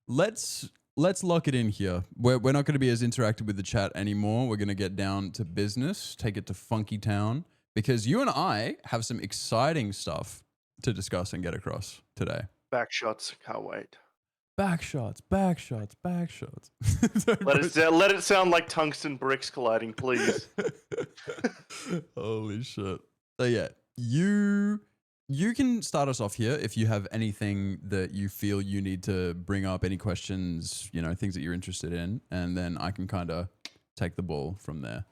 let's lock it in here. We're not going to be as interactive with the chat anymore. We're going to get down to business, take it to Funky Town, because you and I have some exciting stuff to discuss and get across today. Back shots, can't wait. Back shots, back shots, back shots. Let it sound like tungsten bricks colliding, please. Holy shit. So yeah, you can start us off here if you have anything that you feel you need to bring up, any questions, things that you're interested in, and then I can kind of take the ball from there.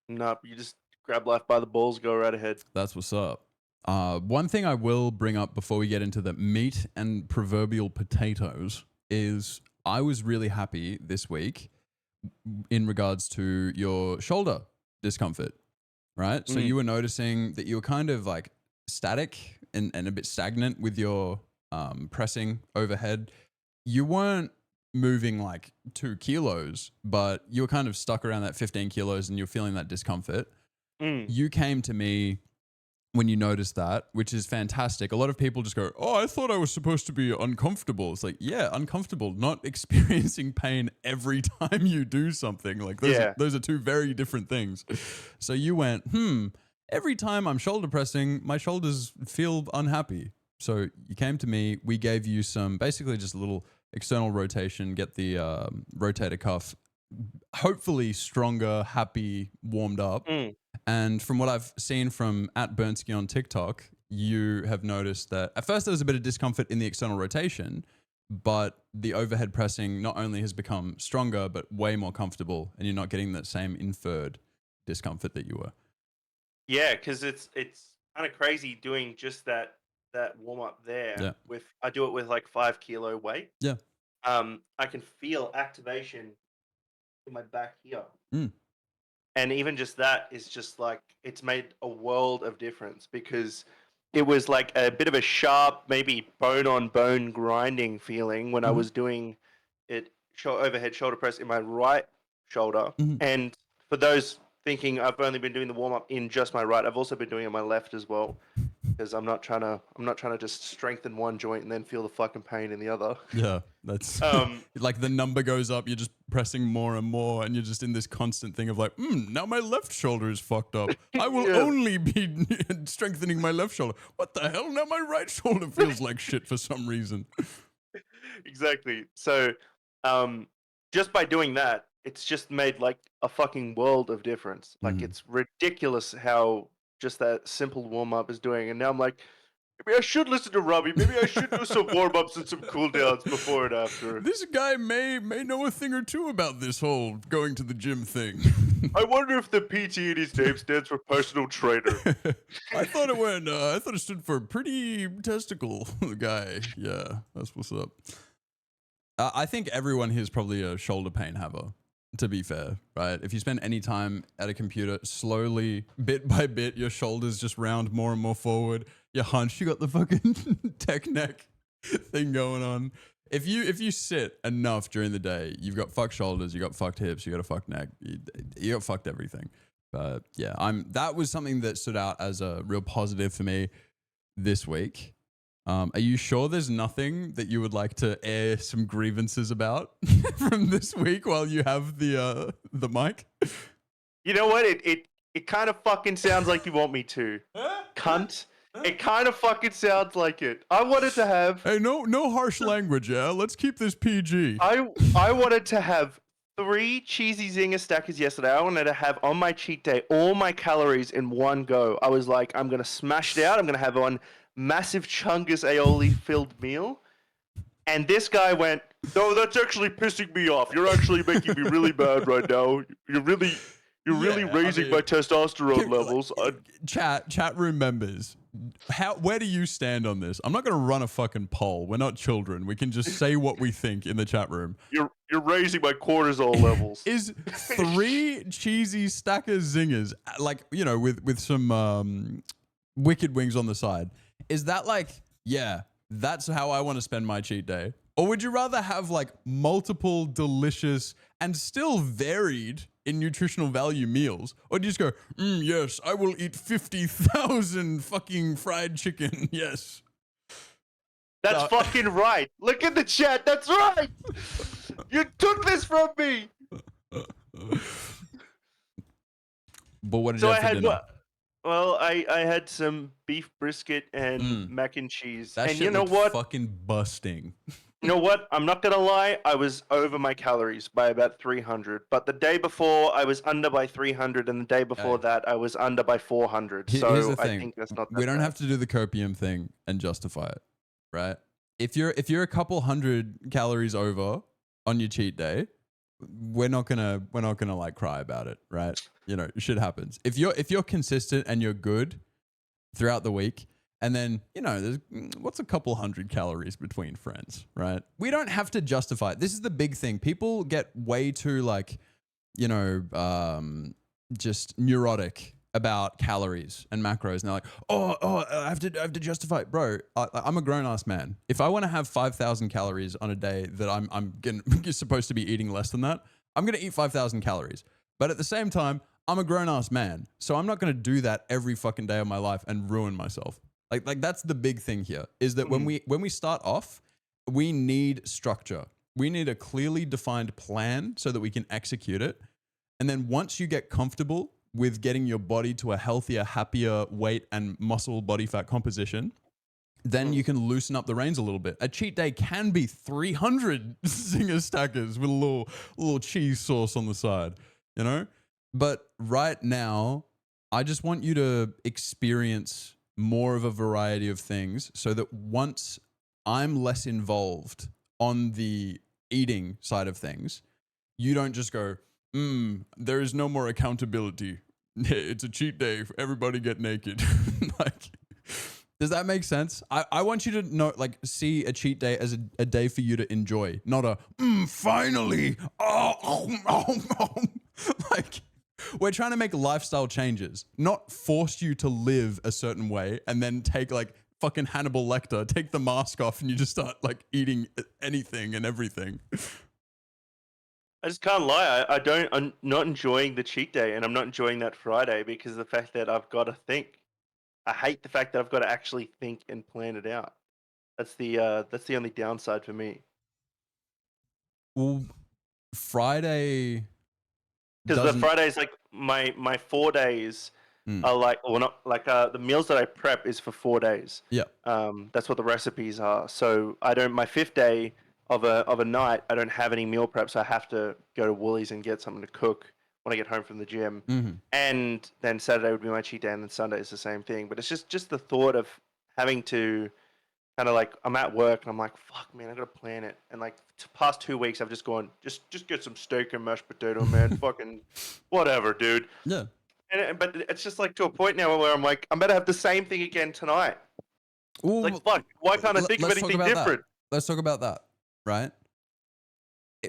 Nope, you just grab life by the balls, go right ahead. That's what's up. One thing I will bring up before we get into the meat and proverbial potatoes is I was really happy this week in regards to your shoulder discomfort, right? So you were noticing that you were kind of like static and a bit stagnant with your pressing overhead. You weren't moving like 2 kilos, but you were kind of stuck around that 15 kilos and you're feeling that discomfort. You came to me when you noticed that, which is fantastic. A lot of people just go, oh, I thought I was supposed to be uncomfortable. It's like, yeah, uncomfortable, not experiencing pain every time you do something. Like those are 2 very different things. So you went, every time I'm shoulder pressing, my shoulders feel unhappy. So you came to me, we gave you some, basically just a little external rotation, get the rotator cuff, hopefully stronger, happy, warmed up. And from what I've seen from @Burnsky on TikTok, you have noticed that at first there was a bit of discomfort in the external rotation, but the overhead pressing not only has become stronger, but way more comfortable, and you're not getting that same inferred discomfort that you were. Yeah, because it's kind of crazy doing just that warm up there. Yeah. I do it with like 5 kilo weight. Yeah. I can feel activation in my back here. And even just that is just like, it's made a world of difference because it was like a bit of a sharp, maybe bone on bone grinding feeling when I was doing it overhead shoulder press in my right shoulder. And for those thinking I've only been doing the warm up in just my right, I've also been doing it on my left as well. Because I'm not trying to just strengthen one joint and then feel the fucking pain in the other. Yeah, that's like the number goes up, you're just pressing more and more, and you're just in this constant thing of like, now my left shoulder is fucked up. I will only be strengthening my left shoulder. What the hell? Now my right shoulder feels like shit for some reason. Exactly. So, just by doing that, it's just made like a fucking world of difference. Like it's ridiculous how just that simple warm-up is doing. And now I'm like, maybe I should listen to Robbie. Maybe I should do some warm-ups and some cool-downs before and after. This guy may know a thing or two about this whole going to the gym thing. I wonder if the PT in his name stands for personal trainer. I thought it stood for pretty testicle guy. Yeah, that's what's up. I think everyone here is probably a shoulder pain haver. To be fair, right? If you spend any time at a computer, slowly, bit by bit, your shoulders just round more and more forward. You're hunched. You got the fucking tech neck thing going on. If you sit enough during the day, you've got fucked shoulders, you got fucked hips, you got a fucked neck, you got fucked everything. But yeah, that was something that stood out as a real positive for me this week. Are you sure there's nothing that you would like to air some grievances about from this week while you have the mic? You know what? It kind of fucking sounds like you want me to. Cunt. It kind of fucking sounds like it. I wanted to have... Hey, no harsh language, yeah? Let's keep this PG. I wanted to have 3 cheesy zinger stackers yesterday. I wanted to have on my cheat day all my calories in one go. I was like, I'm going to smash it out. I'm going to have one massive chungus aioli filled meal. And this guy went, no, that's actually pissing me off. You're actually making me really bad right now. You're really raising my testosterone levels. Chat room members, where do you stand on this? I'm not going to run a fucking poll. We're not children. We can just say what we think in the chat room. You're raising my cortisol levels. Is 3 cheesy stacker zingers, like, with some wicked wings on the side, is that like, yeah, that's how I want to spend my cheat day? Or would you rather have like multiple delicious and still varied in nutritional value meals? Or do you just go, yes, I will eat 50,000 fucking fried chicken. Yes. That's fucking right. Look at the chat. That's right. You took this from me. But what did you have for dinner? Well, I had some beef brisket and mac and cheese. That and shit you know looked what? fucking busting. You know what? I'm not gonna lie. I was over my calories by about 300. But the day before, I was under by 300, and the day before that, I was under by 400. Here's the So I thing. think that's not that We don't bad. have to do the copium thing and justify it, right? If you're a couple hundred calories over on your cheat day, we're not gonna like cry about it, right? You know, shit happens. If you're consistent and you're good throughout the week, and then, you know, there's what's a couple hundred calories between friends, right? We don't have to justify it. This is the big thing. People get way too like, you know, just neurotic about calories and macros, and they're like, I have to justify it, bro. I'm a grown ass man. If I want to have 5,000 calories on a day that you're supposed to be eating less than that, I'm gonna eat 5,000 calories. But at the same time, I'm a grown ass man, so I'm not gonna do that every fucking day of my life and ruin myself. Like that's the big thing here is that when we start off, we need structure. We need a clearly defined plan so that we can execute it. And then once you get comfortable with getting your body to a healthier, happier weight and muscle body fat composition, then you can loosen up the reins a little bit. A cheat day can be 300 zinger stackers with a little cheese sauce on the side, you know? But right now, I just want you to experience more of a variety of things so that once I'm less involved on the eating side of things, you don't just go, there is no more accountability. It's a cheat day. Everybody get naked. Like, does that make sense? I want you to know, like, see a cheat day as a day for you to enjoy, not a, finally. Like, we're trying to make lifestyle changes, not force you to live a certain way and then take like fucking Hannibal Lecter, take the mask off and you just start like eating anything and everything. I just can't lie. I'm not enjoying the cheat day, and I'm not enjoying that Friday because of the fact that I've got to think. I hate the fact that I've got to actually think and plan it out. That's the only downside for me. Well, Friday, because the Fridays, like my 4 days are like, well, not like the meals that I prep is for 4 days. Yeah. That's what the recipes are. So I don't. My fifth day of a night, I don't have any meal prep, so I have to go to Woolies and get something to cook when I get home from the gym. And then Saturday would be my cheat day, and then Sunday is the same thing. But it's just the thought of having to kind of like, I'm at work and I'm like, fuck, man, I gotta plan it. And like past 2 weeks, I've just gone, just get some steak and mashed potato, man. Fucking whatever, dude. Yeah. But it's just like to a point now where I'm like, I'm gonna have the same thing again tonight. Ooh, like, fuck, why can't I think of anything different? Let's talk about that, right?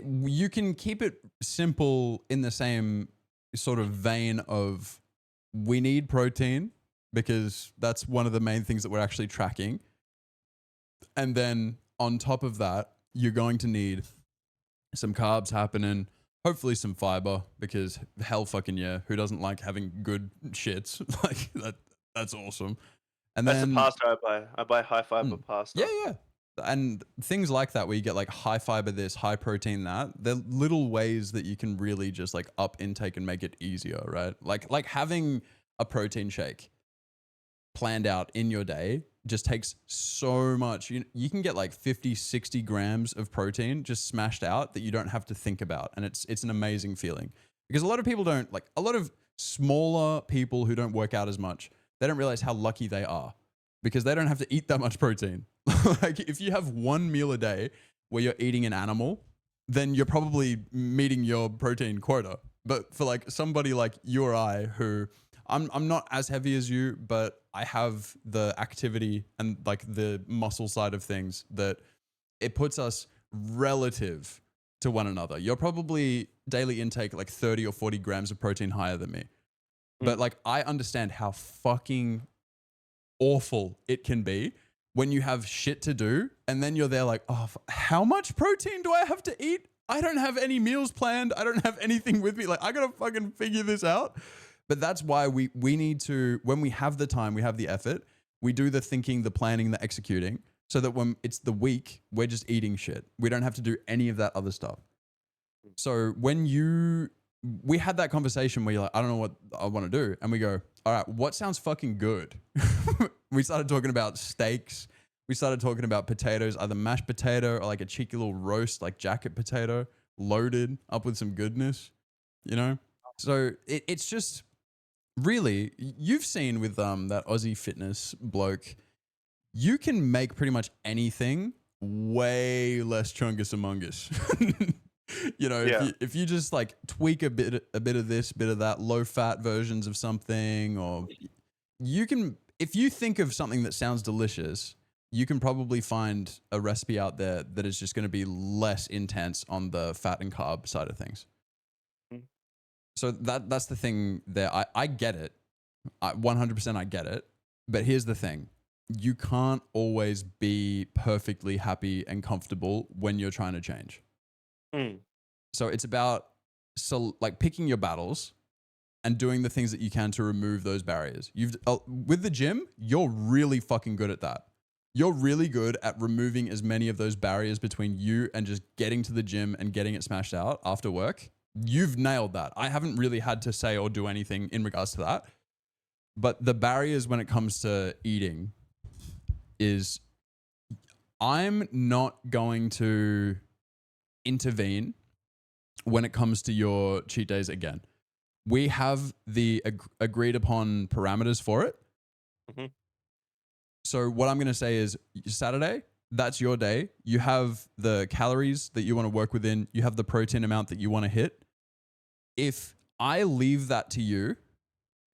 You can keep it simple in the same sort of vein of we need protein because that's one of the main things that we're actually tracking. And then on top of that, you're going to need some carbs happening, hopefully some fiber, because hell fucking yeah, who doesn't like having good shits? Like that's awesome. And that's then the pasta I buy high fiber pasta. Yeah. And things like that where you get like high fiber this, high protein that, they're little ways that you can really just like up intake and make it easier, right? Like having a protein shake planned out in your day just takes so much. You can get like 50, 60 grams of protein just smashed out that you don't have to think about. And it's an amazing feeling because a lot of people don't like, a lot of smaller people who don't work out as much, they don't realize how lucky they are because they don't have to eat that much protein. Like if you have one meal a day where you're eating an animal, then you're probably meeting your protein quota. But for like somebody like you or I who I'm not as heavy as you, but I have the activity and like the muscle side of things that it puts us relative to one another. You're probably daily intake like 30 or 40 grams of protein higher than me. But like I understand how fucking awful it can be when you have shit to do and then you're there like, oh, how much protein do I have to eat? I don't have any meals planned. I don't have anything with me. Like I gotta fucking figure this out. But that's why we need to, when we have the time, we have the effort, we do the thinking, the planning, the executing. so that when it's the week, we're just eating shit. We don't have to do any of that other stuff. So we had that conversation where you're like, I don't know what I want to do. And we go, all right, what sounds fucking good? We started talking about steaks. We started talking about potatoes, either mashed potato or like a cheeky little roast, like jacket potato, loaded up with some goodness, you know? So it's just really, you've seen with that Aussie fitness bloke, you can make pretty much anything way less chungus amungus. You know, if you just like tweak a bit of this, bit of that, low fat versions of something, or you can, if you think of something that sounds delicious, you can probably find a recipe out there that is just going to be less intense on the fat and carb side of things. So that's the thing there. I get it. 100% I get it. But here's the thing. You can't always be perfectly happy and comfortable when you're trying to change. So it's about like picking your battles and doing the things that you can to remove those barriers. With the gym, you're really fucking good at that. You're really good at removing as many of those barriers between you and just getting to the gym and getting it smashed out after work. You've nailed that. I haven't really had to say or do anything in regards to that. But the barriers when it comes to eating is I'm not going to intervene when it comes to your cheat days again. We have the agreed upon parameters for it. Mm-hmm. So what I'm going to say is Saturday, that's your day. You have the calories that you want to work within. You have the protein amount that you want to hit. If I leave that to you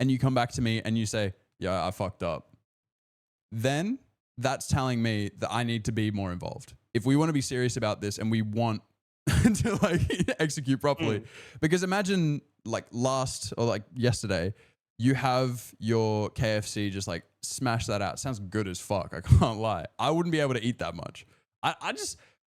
and you come back to me and you say, yeah, I fucked up, then that's telling me that I need to be more involved. If we want to be serious about this and we want to like execute properly, because imagine like last or like yesterday, you have your KFC, just like smash that out. Sounds good as fuck. I can't lie. I wouldn't be able to eat that much. I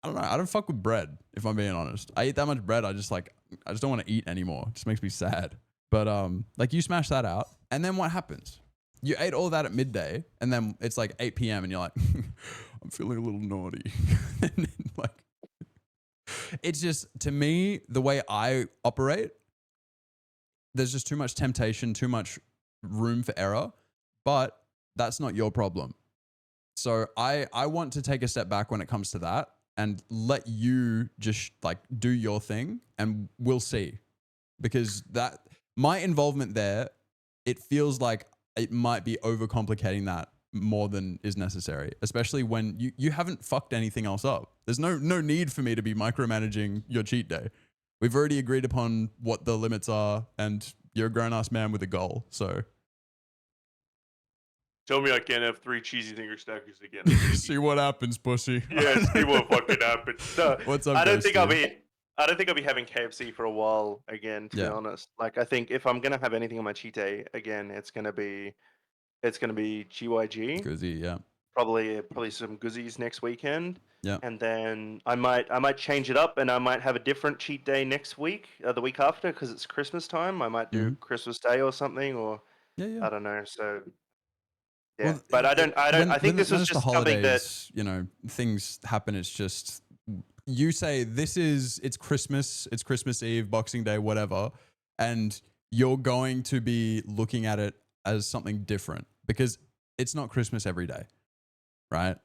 don't know. I don't fuck with bread, if I'm being honest. I eat that much bread. I just don't want to eat anymore. It just makes me sad. But like you smash that out, and then what happens? You ate all that at midday, and then it's like 8 p.m. and you're like, I'm feeling a little naughty. And then like, it's just, to me, the way I operate, there's just too much temptation, too much room for error, but that's not your problem. So I want to take a step back when it comes to that and let you just like do your thing, and we'll see. Because that, my involvement there, it feels like it might be overcomplicating that more than is necessary, especially when you haven't fucked anything else up. There's no need for me to be micromanaging your cheat day. We've already agreed upon what the limits are, and you're a grown-ass man with a goal, so. Tell me I can't have 3 cheesy finger stackers again. See what happens, pussy. Yeah, see what fucking happens. No, what's up, I don't think I'll be be having KFC for a while again, to be honest. Like, I think if I'm gonna have anything on my cheat day again, it's gonna be GYG. Guzzy, yeah. Probably some Guzzies next weekend. Yeah. And then I might change it up, and I might have a different cheat day next week, the week after, because it's Christmas time. I might do Christmas Day or something, or I don't know. So yeah, well, but I think this was just something that, you know, things happen. It's just, you say it's Christmas Eve, Boxing Day, whatever, and you're going to be looking at it as something different because it's not Christmas every day, right?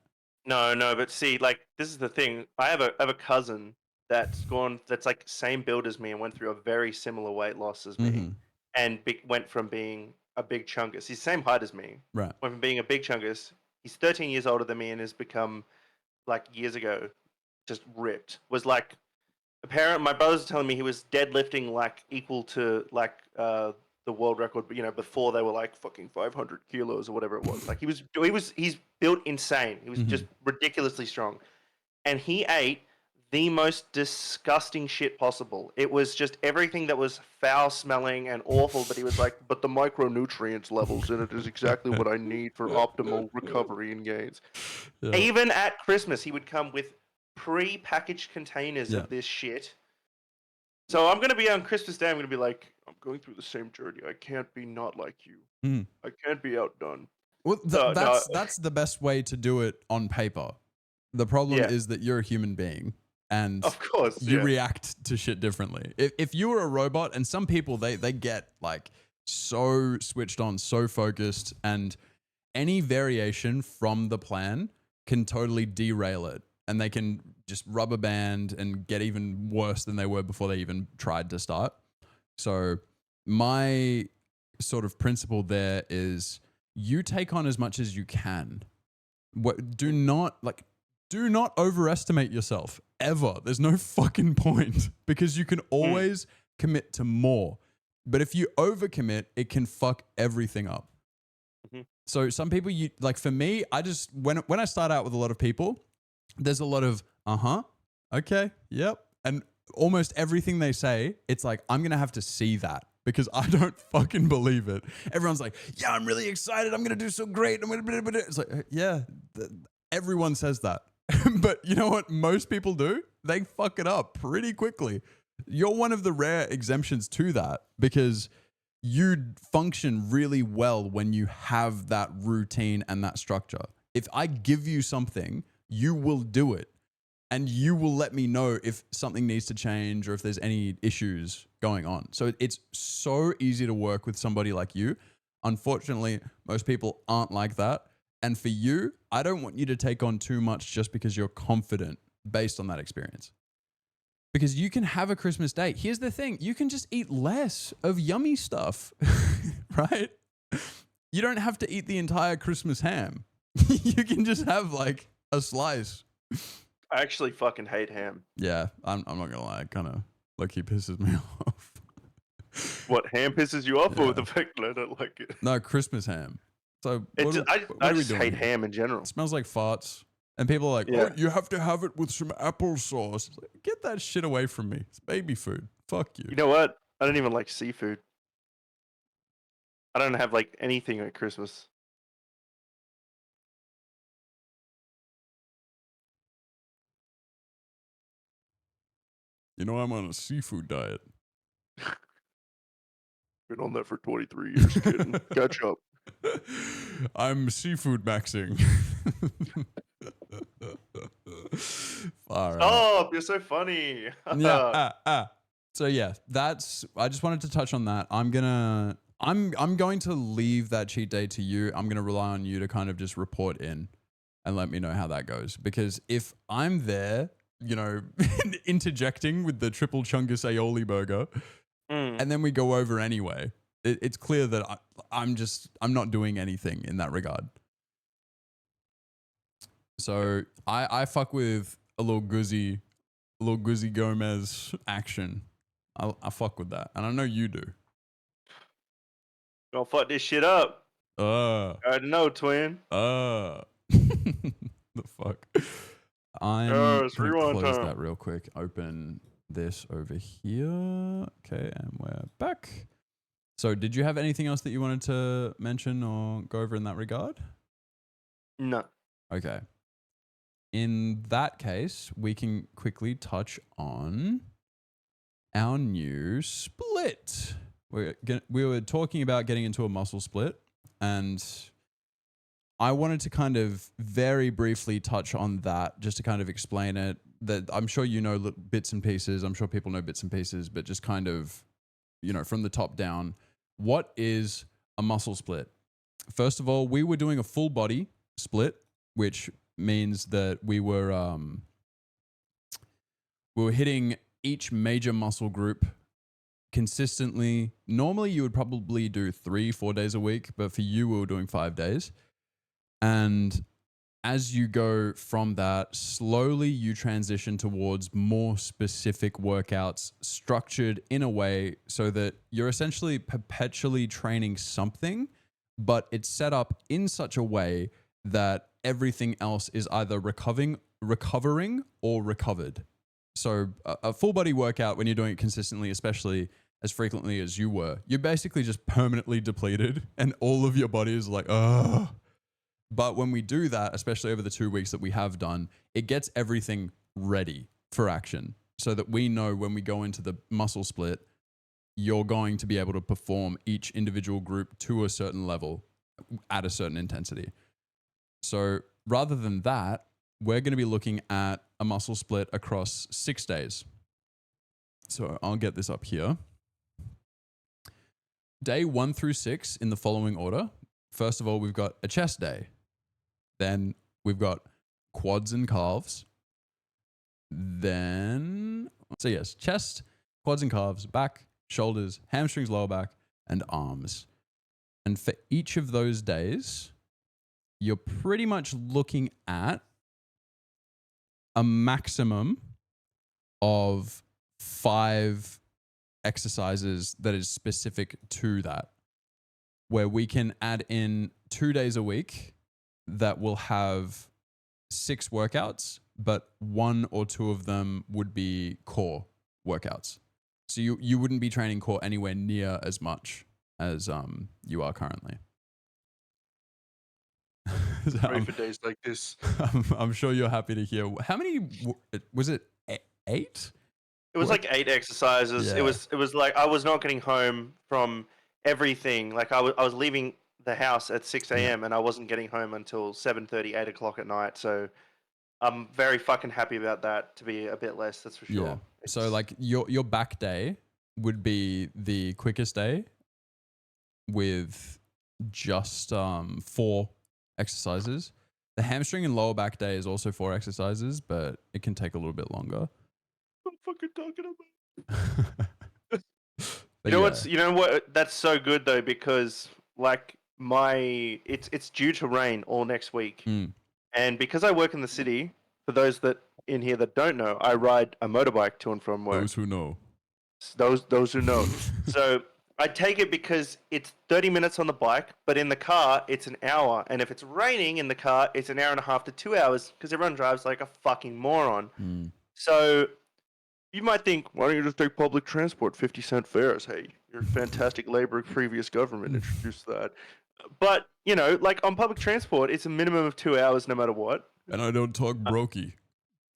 No, but see, like, this is the thing. I have a cousin that's like same build as me and went through a very similar weight loss as me, and went from being a big chungus. He's the same height as me. Right. Went from being a big chungus. He's 13 years older than me and has become, like, years ago, just ripped. Was like, my brothers are telling me he was deadlifting like equal to like the world record, you know, before they were like fucking 500 kilos or whatever it was. Like he's built insane. He was just ridiculously strong, and he ate the most disgusting shit possible. It was just everything that was foul smelling and awful. But he was like, but the micronutrients levels in it is exactly what I need for optimal recovery and gains. Yeah. Even at Christmas, he would come with pre-packaged containers of this shit. So I'm going to be on Christmas Day, I'm going to be like, I'm going through the same journey. I can't be not like you. I can't be outdone. Well, No, no. that's the best way to do it on paper. The problem Yeah. is that you're a human being and Of course, you yeah. react to shit differently. If you were a robot, and some people they get like so switched on, so focused, and any variation from the plan can totally derail it, and they can just rubber band and get even worse than they were before they even tried to start. So my sort of principle there is you take on as much as you can. Do not overestimate yourself ever. There's no fucking point because you can always commit to more. But if you overcommit, it can fuck everything up. Mm-hmm. So some people, you like, for me, I just when I start out with a lot of people, there's a lot of okay, yep, and almost everything they say, it's like I'm gonna have to see that because I don't fucking believe it. Everyone's like, yeah, I'm really excited. I'm gonna do so great. It's like, yeah, everyone says that, but you know what? Most people do. They fuck it up pretty quickly. You're one of the rare exemptions to that because you function really well when you have that routine and that structure. If I give you something, you will do it. And you will let me know if something needs to change or if there's any issues going on. So it's so easy to work with somebody like you. Unfortunately, most people aren't like that. And for you, I don't want you to take on too much just because you're confident based on that experience. Because you can have a Christmas day. Here's the thing. You can just eat less of yummy stuff, right? You don't have to eat the entire Christmas ham. You can just have like a slice. I actually fucking hate ham. Yeah, I'm not gonna lie. It kind of like he pisses me off. What, ham pisses you off, Yeah. or the fact that I don't like it? No, Christmas ham. So I just hate ham in general. It smells like farts, and people are like, Yeah. "Oh, you have to have it with some applesauce." It's like, get that shit away from me. It's baby food. Fuck you. You know what? I don't even like seafood. I don't have like anything at Christmas. You know, I'm on a seafood diet. Been on that for 23 years, kidding. Catch up. I'm seafood maxing. Stop! You're so funny. Yeah. So yeah, I just wanted to touch on that. I'm going to leave that cheat day to you. I'm gonna rely on you to kind of just report in and let me know how that goes. Because if I'm there, you know, interjecting with the triple chungus aioli burger, and then we go over anyway, it's clear that I'm not doing anything in that regard. So I fuck with a little Guzzi Gomez action. I fuck with that, and I know you do. Don't fuck this shit up. I already know, twin. The fuck. I'm Yes, gonna rewind close time. that real quick. Open this over here. Okay, and we're back. So, did you have anything else that you wanted to mention or go over in that regard? No. Okay. In that case, we can quickly touch on our new split. We were talking about getting into a muscle split, and I wanted to kind of very briefly touch on that just to kind of explain it. That I'm sure you know bits and pieces. I'm sure people know bits and pieces, but just kind of, you know, from the top down, what is a muscle split? First of all, we were doing a full body split, which means that we were hitting each major muscle group consistently. Normally, you would probably do 3-4 days a week, but for you, we were doing 5 days. And as you go from that, slowly you transition towards more specific workouts structured in a way so that you're essentially perpetually training something, but it's set up in such a way that everything else is either recovering or recovered. So a full body workout, when you're doing it consistently, especially as frequently as you were, you're basically just permanently depleted and all of your body is like, ugh. But when we do that, especially over the 2 weeks that we have done, it gets everything ready for action so that we know when we go into the muscle split, you're going to be able to perform each individual group to a certain level. at a certain intensity. So rather than that, we're going to be looking at a muscle split across 6 days. So I'll get this up here. Day 1 through 6 in the following order. First of all, we've got a chest day. Then we've got quads and calves. Then, so yes, chest, quads and calves, back, shoulders, hamstrings, lower back, and arms. And for each of those days, you're pretty much looking at a maximum of 5 exercises that is specific to that, where we can add in 2 days a week that will have 6 workouts, but 1 or 2 of them would be core workouts. So you wouldn't be training core anywhere near as much as you are currently. Pray for days like this. I'm sure you're happy to hear. How many was it? 8? It was like 8 exercises. Yeah. It was like I was not getting home from everything. Like I was leaving the house at 6 a.m. and I wasn't getting home until 7:30, 8 o'clock at night. So I'm very fucking happy about that to be a bit less. That's for sure. Yeah. So like your back day would be the quickest day with just 4 exercises. The hamstring and lower back day is also 4 exercises, but it can take a little bit longer. What I'm fucking talking about. You know what? That's so good though, because like it's due to rain all next week. And because I work in the city, for those that in here that don't know, I ride a motorbike to and from work. Those who know. Those who know. So I take it because it's 30 minutes on the bike, but in the car it's an hour. And if it's raining in the car, it's an hour and a half to 2 hours because everyone drives like a fucking moron. So you might think, why don't you just take public transport, 50-cent fares? Hey, you're a fantastic labor previous government introduced that. But, you know, like on public transport, it's a minimum of 2 hours no matter what. And I don't talk brokey.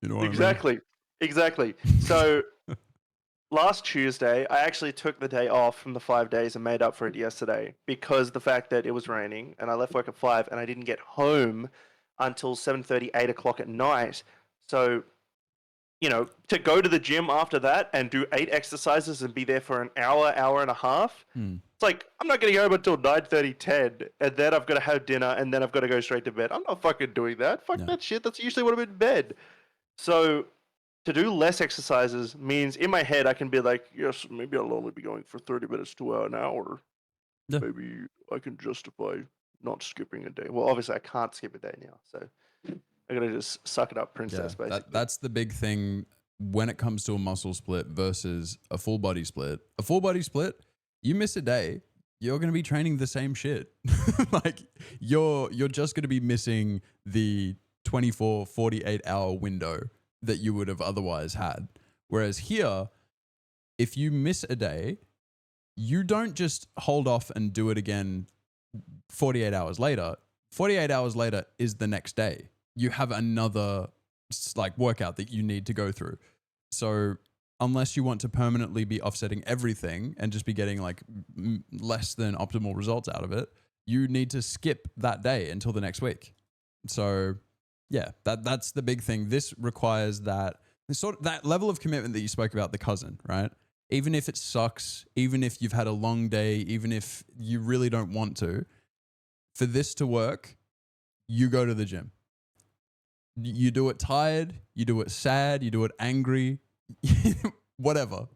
You know what Exactly. So last Tuesday, I actually took the day off from the 5 days and made up for it yesterday because the fact that it was raining and I left work at 5 and I didn't get home until 7:30, 8 o'clock at night. So, you know, to go to the gym after that and do 8 exercises and be there for an hour, hour and a half, it's like, I'm not getting home until 9:30, 10, and then I've got to have dinner, and then I've got to go straight to bed. I'm not fucking doing that. Fuck that shit. That's usually when I'm in bed. So to do less exercises means in my head I can be like, yes, maybe I'll only be going for 30 minutes to an hour. Yeah. Maybe I can justify not skipping a day. Well, obviously I can't skip a day now, so I gotta just suck it up, princess. Basically, that's the big thing when it comes to a muscle split versus a full body split. A full body split, you miss a day, you're gonna be training the same shit. Like you're just gonna be missing the 24, 48 hour window that you would have otherwise had. Whereas here, if you miss a day, you don't just hold off and do it again 48 hours later. 48 hours later is the next day. You have another like workout that you need to go through. So unless you want to permanently be offsetting everything and just be getting like less than optimal results out of it, you need to skip that day until the next week. So yeah, that's the big thing. This requires that level of commitment that you spoke about, the cousin, right? Even if it sucks, even if you've had a long day, even if you really don't want to, for this to work, you go to the gym. You do it tired, you do it sad, you do it angry, whatever.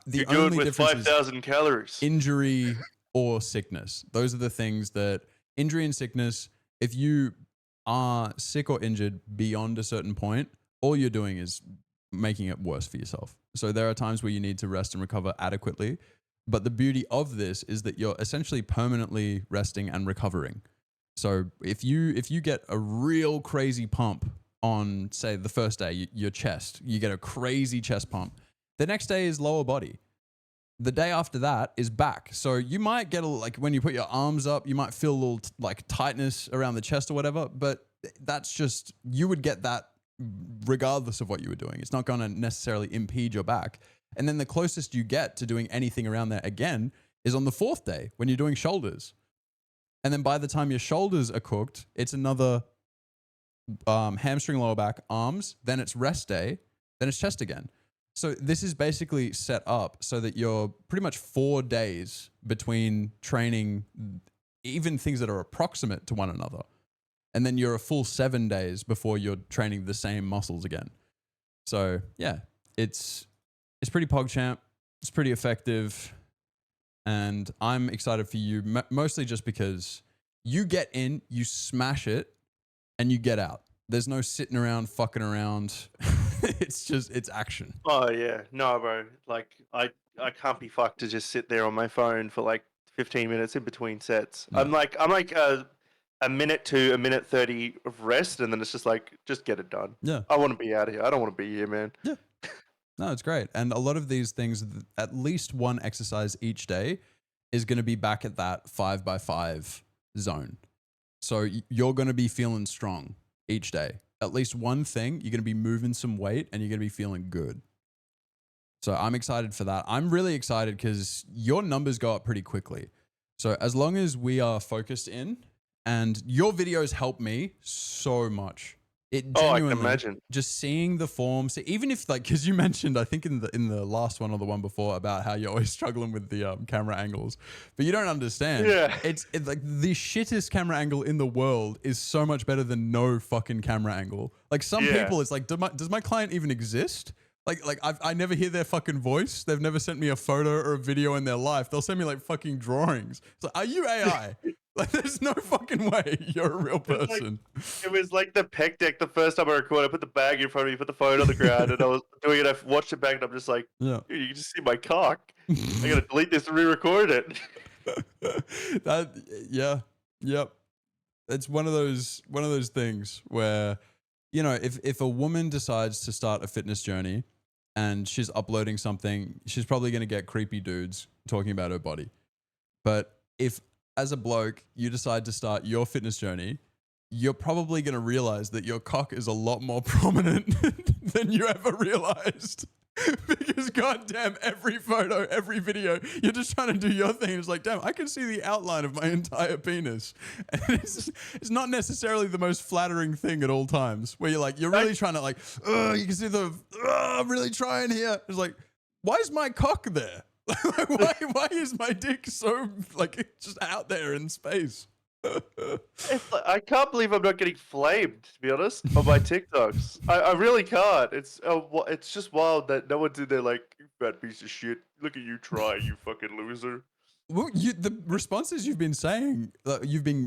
You do it with 5,000 calories. Injury or sickness. Those are the things that injury and sickness, if you are sick or injured beyond a certain point, all you're doing is making it worse for yourself. So there are times where you need to rest and recover adequately. But the beauty of this is that you're essentially permanently resting and recovering. So if you get a real crazy pump on, say, the first day, your chest, you get a crazy chest pump. The next day is lower body. The day after that is back. So you might get like when you put your arms up, you might feel a little like tightness around the chest or whatever, but that's just, you would get that regardless of what you were doing. It's not going to necessarily impede your back. And then the closest you get to doing anything around there again is on the 4th day when you're doing shoulders. And then by the time your shoulders are cooked, it's another hamstring, lower back, arms, then it's rest day, then it's chest again. So this is basically set up so that you're pretty much 4 days between training, even things that are approximate to one another. And then you're a full 7 days before you're training the same muscles again. So yeah, it's pretty PogChamp. It's pretty effective. And I'm excited for you, mostly just because you get in, you smash it, and you get out. There's no sitting around, fucking around. It's action. Oh yeah, no, bro. Like I can't be fucked to just sit there on my phone for like 15 minutes in between sets. Yeah. I'm like a minute to a minute 30 of rest, and then it's just like, just get it done. Yeah. I want to be out of here. I don't want to be here, man. Yeah. No, it's great. And a lot of these things, at least one exercise each day is going to be back at that 5x5 zone. So you're going to be feeling strong each day. At least one thing, you're going to be moving some weight and you're going to be feeling good. So I'm excited for that. I'm really excited because your numbers go up pretty quickly. So as long as we are focused in, and your videos help me so much. It genuinely, I can imagine. Just seeing the form, so even if like, because you mentioned, I think in the last one or the one before, about how you're always struggling with the camera angles, but you don't understand. Yeah. It's like the shittest camera angle in the world is so much better than no fucking camera angle. Like some people, it's like, does my client even exist? Like I never hear their fucking voice. They've never sent me a photo or a video in their life. They'll send me like fucking drawings. It's like, are you AI? Like, there's no fucking way you're a real person. It was like the pec deck the first time I recorded. I put the bag in front of me, put the phone on the ground, and I was doing it. I watched it back, and I'm just like, dude, you can just see my cock. I gotta delete this and re-record it. Yep. It's one of those things where, you know, if a woman decides to start a fitness journey and she's uploading something, she's probably going to get creepy dudes talking about her body. But if as a bloke, you decide to start your fitness journey, you're probably going to realize that your cock is a lot more prominent than you ever realized. Because goddamn, every photo, every video, you're just trying to do your thing. It's like, damn, I can see the outline of my entire penis. And it's not necessarily the most flattering thing at all times, where you're like, you're really trying to like, you can see I'm really trying here. It's like, why is my cock there? why is my dick so like just out there in space? I can't believe I'm not getting flamed, to be honest, on my TikToks. I really can't. It's just wild that no one's in there like, you fat piece of shit. Look at you try, you fucking loser. Well, the responses you've been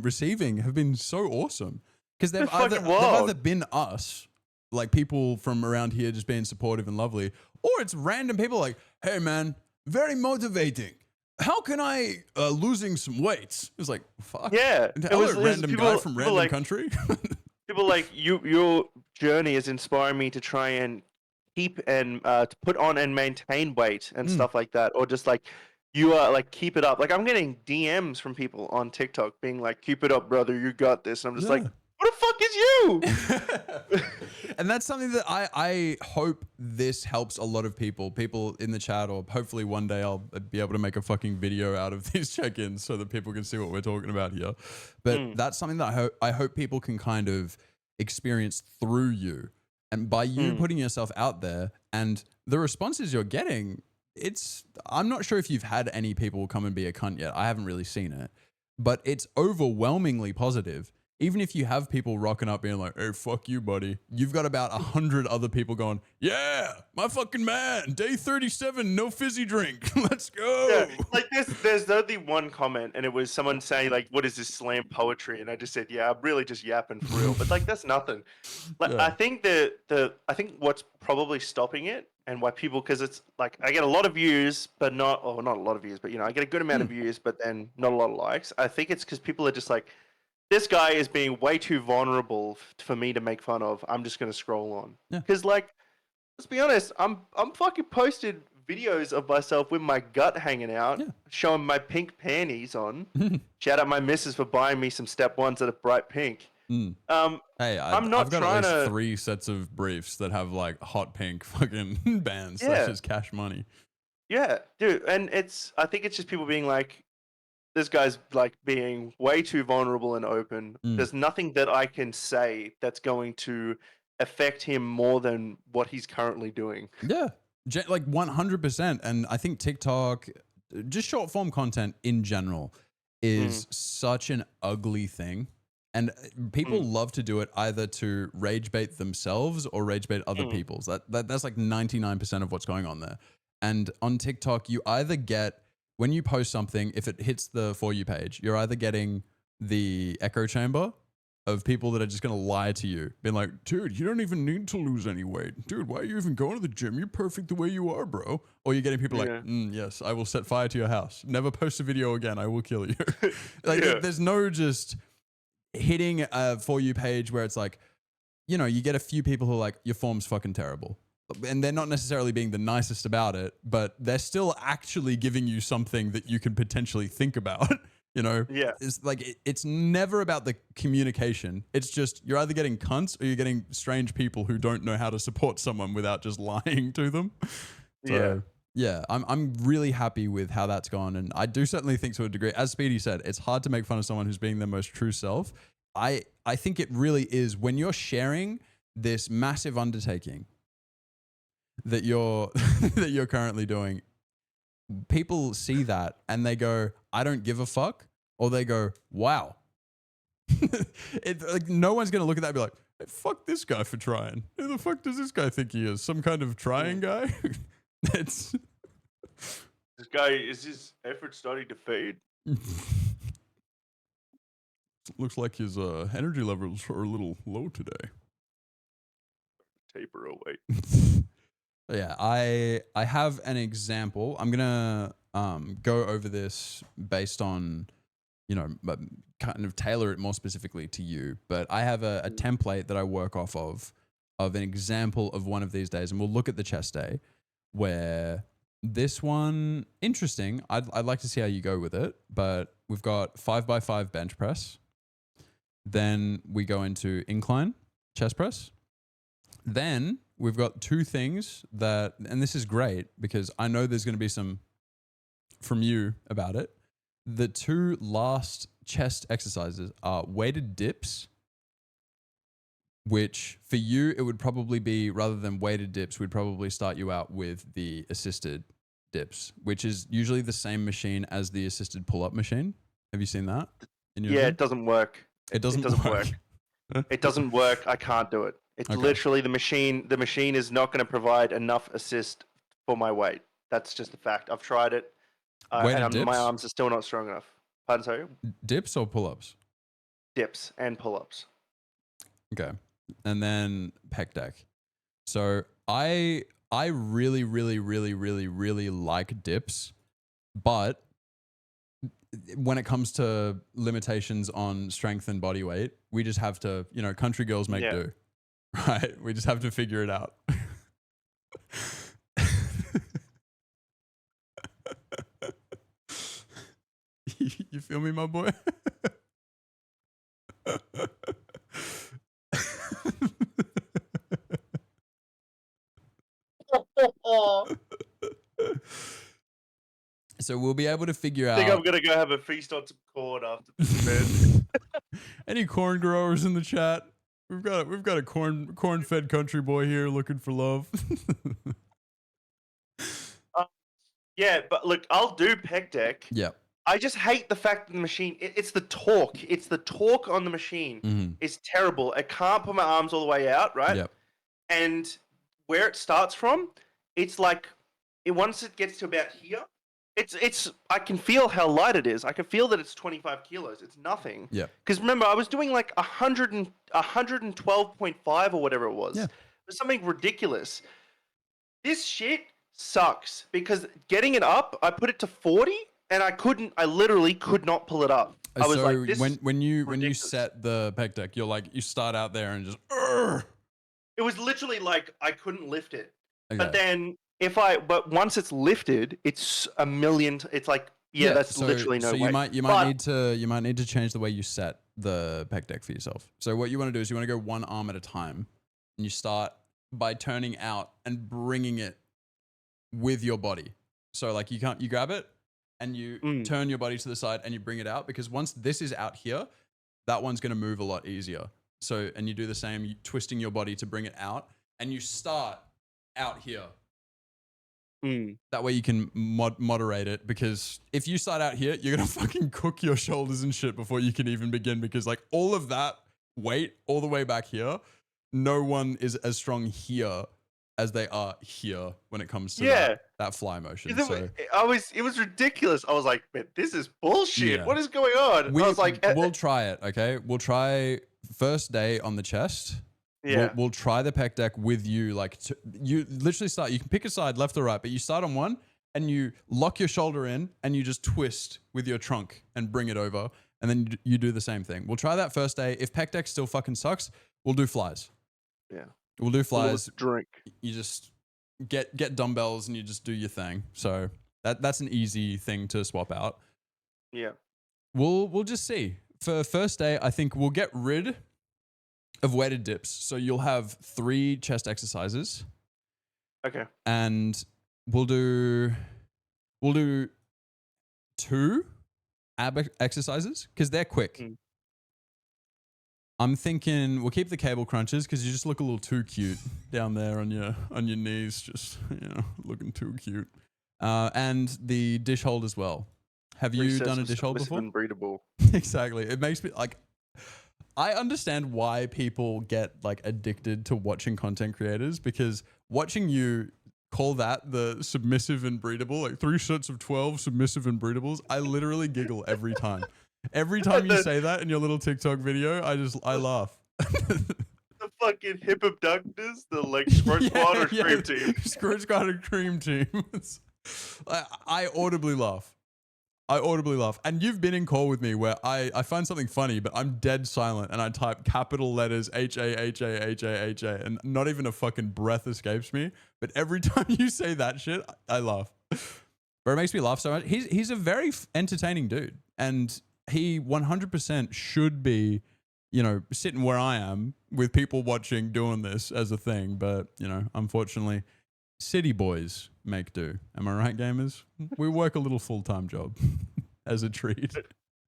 receiving have been so awesome, because they've either been us, like people from around here just being supportive and lovely, or it's random people like, hey man, very motivating. How can I losing some weight? It was like, fuck. Yeah. It was a random guy from random country. People like, your journey is inspiring me to try and keep and to put on and maintain weight and stuff like that. Or just like, you are like, keep it up. Like, I'm getting DMs from people on TikTok being like, keep it up, brother. You got this. And I'm just like, what the fuck is you? And that's something that I hope this helps a lot of people in the chat, or hopefully one day I'll be able to make a fucking video out of these check-ins so that people can see what we're talking about here. But that's something that I hope people can kind of experience through you. And by you putting yourself out there and the responses you're getting, I'm not sure if you've had any people come and be a cunt yet. I haven't really seen it, but it's overwhelmingly positive. Even if you have people rocking up being like, hey, fuck you, buddy, you've got about 100 other people going, yeah, my fucking man, day 37, no fizzy drink. Let's go. Yeah, like there's only one comment, and it was someone saying like, what is this slam poetry? And I just said, yeah, I'm really just yapping for real. But like, that's nothing. Like, I think I think what's probably stopping it, and why people, because it's like, I get a lot of views, but not a lot of views, but you know, I get a good amount of views, but then not a lot of likes. I think it's because people are just like, this guy is being way too vulnerable for me to make fun of. I'm just gonna scroll on. Because like, let's be honest, I'm fucking posted videos of myself with my gut hanging out, showing my pink panties on. Shout out my missus for buying me some step ones that are bright pink. Hey, I've got at least 3 sets of briefs that have like hot pink fucking bands. That's just cash money. Yeah, dude, and I think it's just people being like, this guy's like being way too vulnerable and open. There's nothing that I can say that's going to affect him more than what he's currently doing. Yeah, like 100%. And I think TikTok, just short form content in general, is such an ugly thing. And people love to do it either to rage bait themselves or rage bait other people's. That's like 99% of what's going on there. And on TikTok, you either get, when you post something, if it hits the For You page, you're either getting the echo chamber of people that are just going to lie to you, being like, dude, you don't even need to lose any weight. Dude, why are you even going to the gym? You're perfect the way you are, bro. Or you're getting people like, yes, I will set fire to your house. Never post a video again. I will kill you. Like, there's no just hitting a For You page where it's like, you know, you get a few people who are like, your form's fucking terrible. And they're not necessarily being the nicest about it, but they're still actually giving you something that you can potentially think about. You know, it's like it's never about the communication. It's just you're either getting cunts or you're getting strange people who don't know how to support someone without just lying to them. So, yeah, I'm really happy with how that's gone, and I do certainly think to a degree, as Speedy said, it's hard to make fun of someone who's being their most true self. I think it really is when you're sharing this massive undertaking that you're that you're currently doing. People see that and they go, I don't give a fuck, or they go, wow. Like no one's gonna look at that and be like, hey, fuck this guy for trying. Who the fuck does this guy think he is? Some kind of trying guy? It's this guy, is his effort starting to fade? Looks like his energy levels are a little low today. Taper away. Yeah, I have an example. I'm gonna go over this based on, you know, kind of tailor it more specifically to you. But I have a template that I work off of an example of one of these days, and we'll look at the chest day where this one interesting. I'd like to see how you go with it, but we've got 5x5 bench press. Then we go into incline chest press. Then we've got two things that, and this is great because I know there's going to be some from you about it. The two last chest exercises are weighted dips, which for you, it would probably be, rather than weighted dips, we'd probably start you out with the assisted dips, which is usually the same machine as the assisted pull-up machine. Have you seen that? It doesn't work. It doesn't work. It doesn't work. I can't do it. It's literally the machine. The machine is not going to provide enough assist for my weight. That's just a fact. I've tried it, and my arms are still not strong enough. Pardon, sorry? Dips or pull-ups? Dips and pull-ups. Okay. And then pec deck. So I really, really, really, really, really like dips, but when it comes to limitations on strength and body weight, we just have to, you know, country girls make do. Right? We just have to figure it out. You feel me, my boy? So we'll be able to figure out. I think I'm gonna go have a feast on some corn after this, man. Any corn growers in the chat? We've got a corn-fed country boy here looking for love. Yeah, but look, I'll do pec deck. Yeah. I just hate the fact that the machine, it's the torque. It's the torque on the machine is terrible. I can't put my arms all the way out, right? Yep. And where it starts from, it's like, once it gets to about here, I can feel how light it is. I can feel that it's 25 kilos. It's nothing. Yeah. Because remember, I was doing like 112.5 or whatever it was. Yeah. It was something ridiculous. This shit sucks because getting it up, I put it to 40 and I literally could not pull it up. I was like, this when you set the pec deck, you're like, you start out there and just, Urgh! It was literally like I couldn't lift it. Okay. But then but once it's lifted, it's a million. It's like, that's literally no way. So you might need to change the way you set the pec deck for yourself. So what you want to do is you want to go one arm at a time, and you start by turning out and bringing it with your body. So like you grab it and you turn your body to the side and you bring it out, because once this is out here, that one's going to move a lot easier. So, and you do the same, twisting your body to bring it out, and you start out here. That way you can moderate it, because if you start out here, you're going to fucking cook your shoulders and shit before you can even begin, because like all of that weight all the way back here, no one is as strong here as they are here when it comes to that fly motion. So it was ridiculous. I was like, man, this is bullshit. What is going on? I was like, we'll try it. Okay. We'll try first day on the chest. Yeah. We'll try the pec deck with you. Like you literally start, you can pick a side left or right, but you start on one and you lock your shoulder in and you just twist with your trunk and bring it over. And then you do the same thing. We'll try that first day. If pec deck still fucking sucks, we'll do flies. Yeah. We'll do flies. Drink. You just get dumbbells and you just do your thing. So that's an easy thing to swap out. Yeah. We'll just see. For first day, I think we'll get rid of weighted dips. So you'll have 3 chest exercises. Okay. And we'll do 2 ab exercises because they're quick. I'm thinking we'll keep the cable crunches because you just look a little too cute down there on your knees, just looking too cute. And the dish hold as well. Have you done a dish hold before? Breedable. Exactly. It makes me like, I understand why people get like addicted to watching content creators, because watching you call that the submissive and breedable, like 3 sets of 12 submissive and breedables, I literally giggle every time. Every time you say that in your little TikTok video, I laugh. The fucking hip abductors, the like squirt squad or cream team. Squirt squad or cream team. I audibly laugh. And you've been in call with me where I find something funny, but I'm dead silent and I type capital letters H-A-H-A-H-A-H-A, and not even a fucking breath escapes me. But every time you say that shit, I laugh. But it makes me laugh so much. He's a very entertaining dude, and he 100% should be, sitting where I am with people watching doing this as a thing. But, unfortunately, city boys make do. Am I right, gamers? We work a little full-time job as a treat.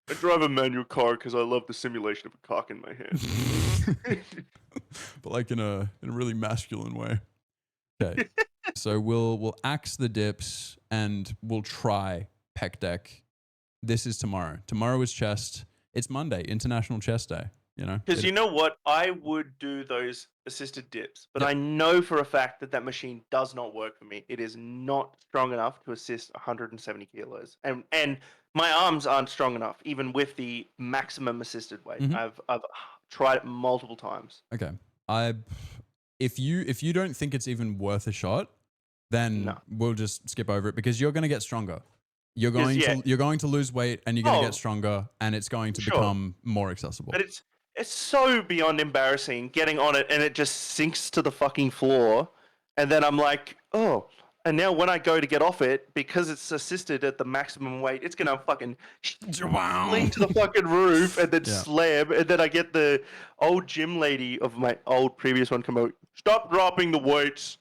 I drive a manual car because I love the simulation of a cock in my hand. But like in a really masculine way. Okay. So we'll axe the dips and we'll try pec deck. This is tomorrow. Tomorrow is chest. It's Monday, International Chest Day. Because you know what? I would do those assisted dips, but I know for a fact that machine does not work for me. It is not strong enough to assist 170 kilos. And my arms aren't strong enough, even with the maximum assisted weight. I've tried it multiple times. Okay. If you don't think it's even worth a shot, then we'll just skip over it, because you're going to get stronger. You're going to lose weight and you're going to get stronger, and it's going to become more accessible. But it's so beyond embarrassing getting on it and it just sinks to the fucking floor. And then I'm like, oh, and now when I go to get off it, because it's assisted at the maximum weight, it's going to fucking lean to the fucking roof and then slam. And then I get the old gym lady of my old previous one come out, stop dropping the weights.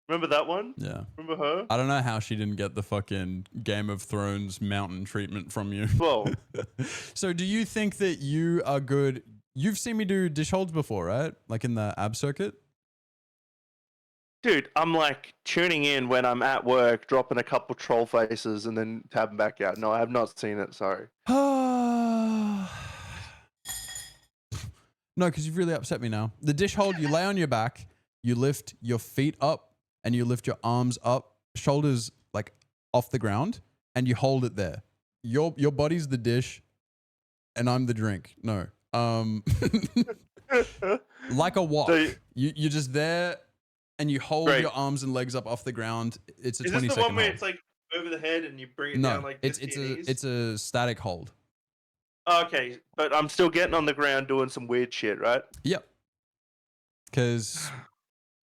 Remember that one? Yeah. Remember her? I don't know how she didn't get the fucking Game of Thrones mountain treatment from you. Well. So do you think that you are good? You've seen me do dish holds before, right? Like in the ab circuit? Dude, I'm like tuning in when I'm at work, dropping a couple troll faces and then tabbing back out. No, I have not seen it. Sorry. No, because you've really upset me now. The dish hold, you lay on your back, you lift your feet up, and you lift your arms up, shoulders like off the ground, and you hold it there. Your body's the dish, and I'm the drink. No. Like a wok. So you're just there, and you hold your arms and legs up off the ground. It's a 20-second hold. Is this the one where it's like over the head and you bring it down like this? It's a static hold. Okay, but I'm still getting on the ground doing some weird shit, right? Yep. Because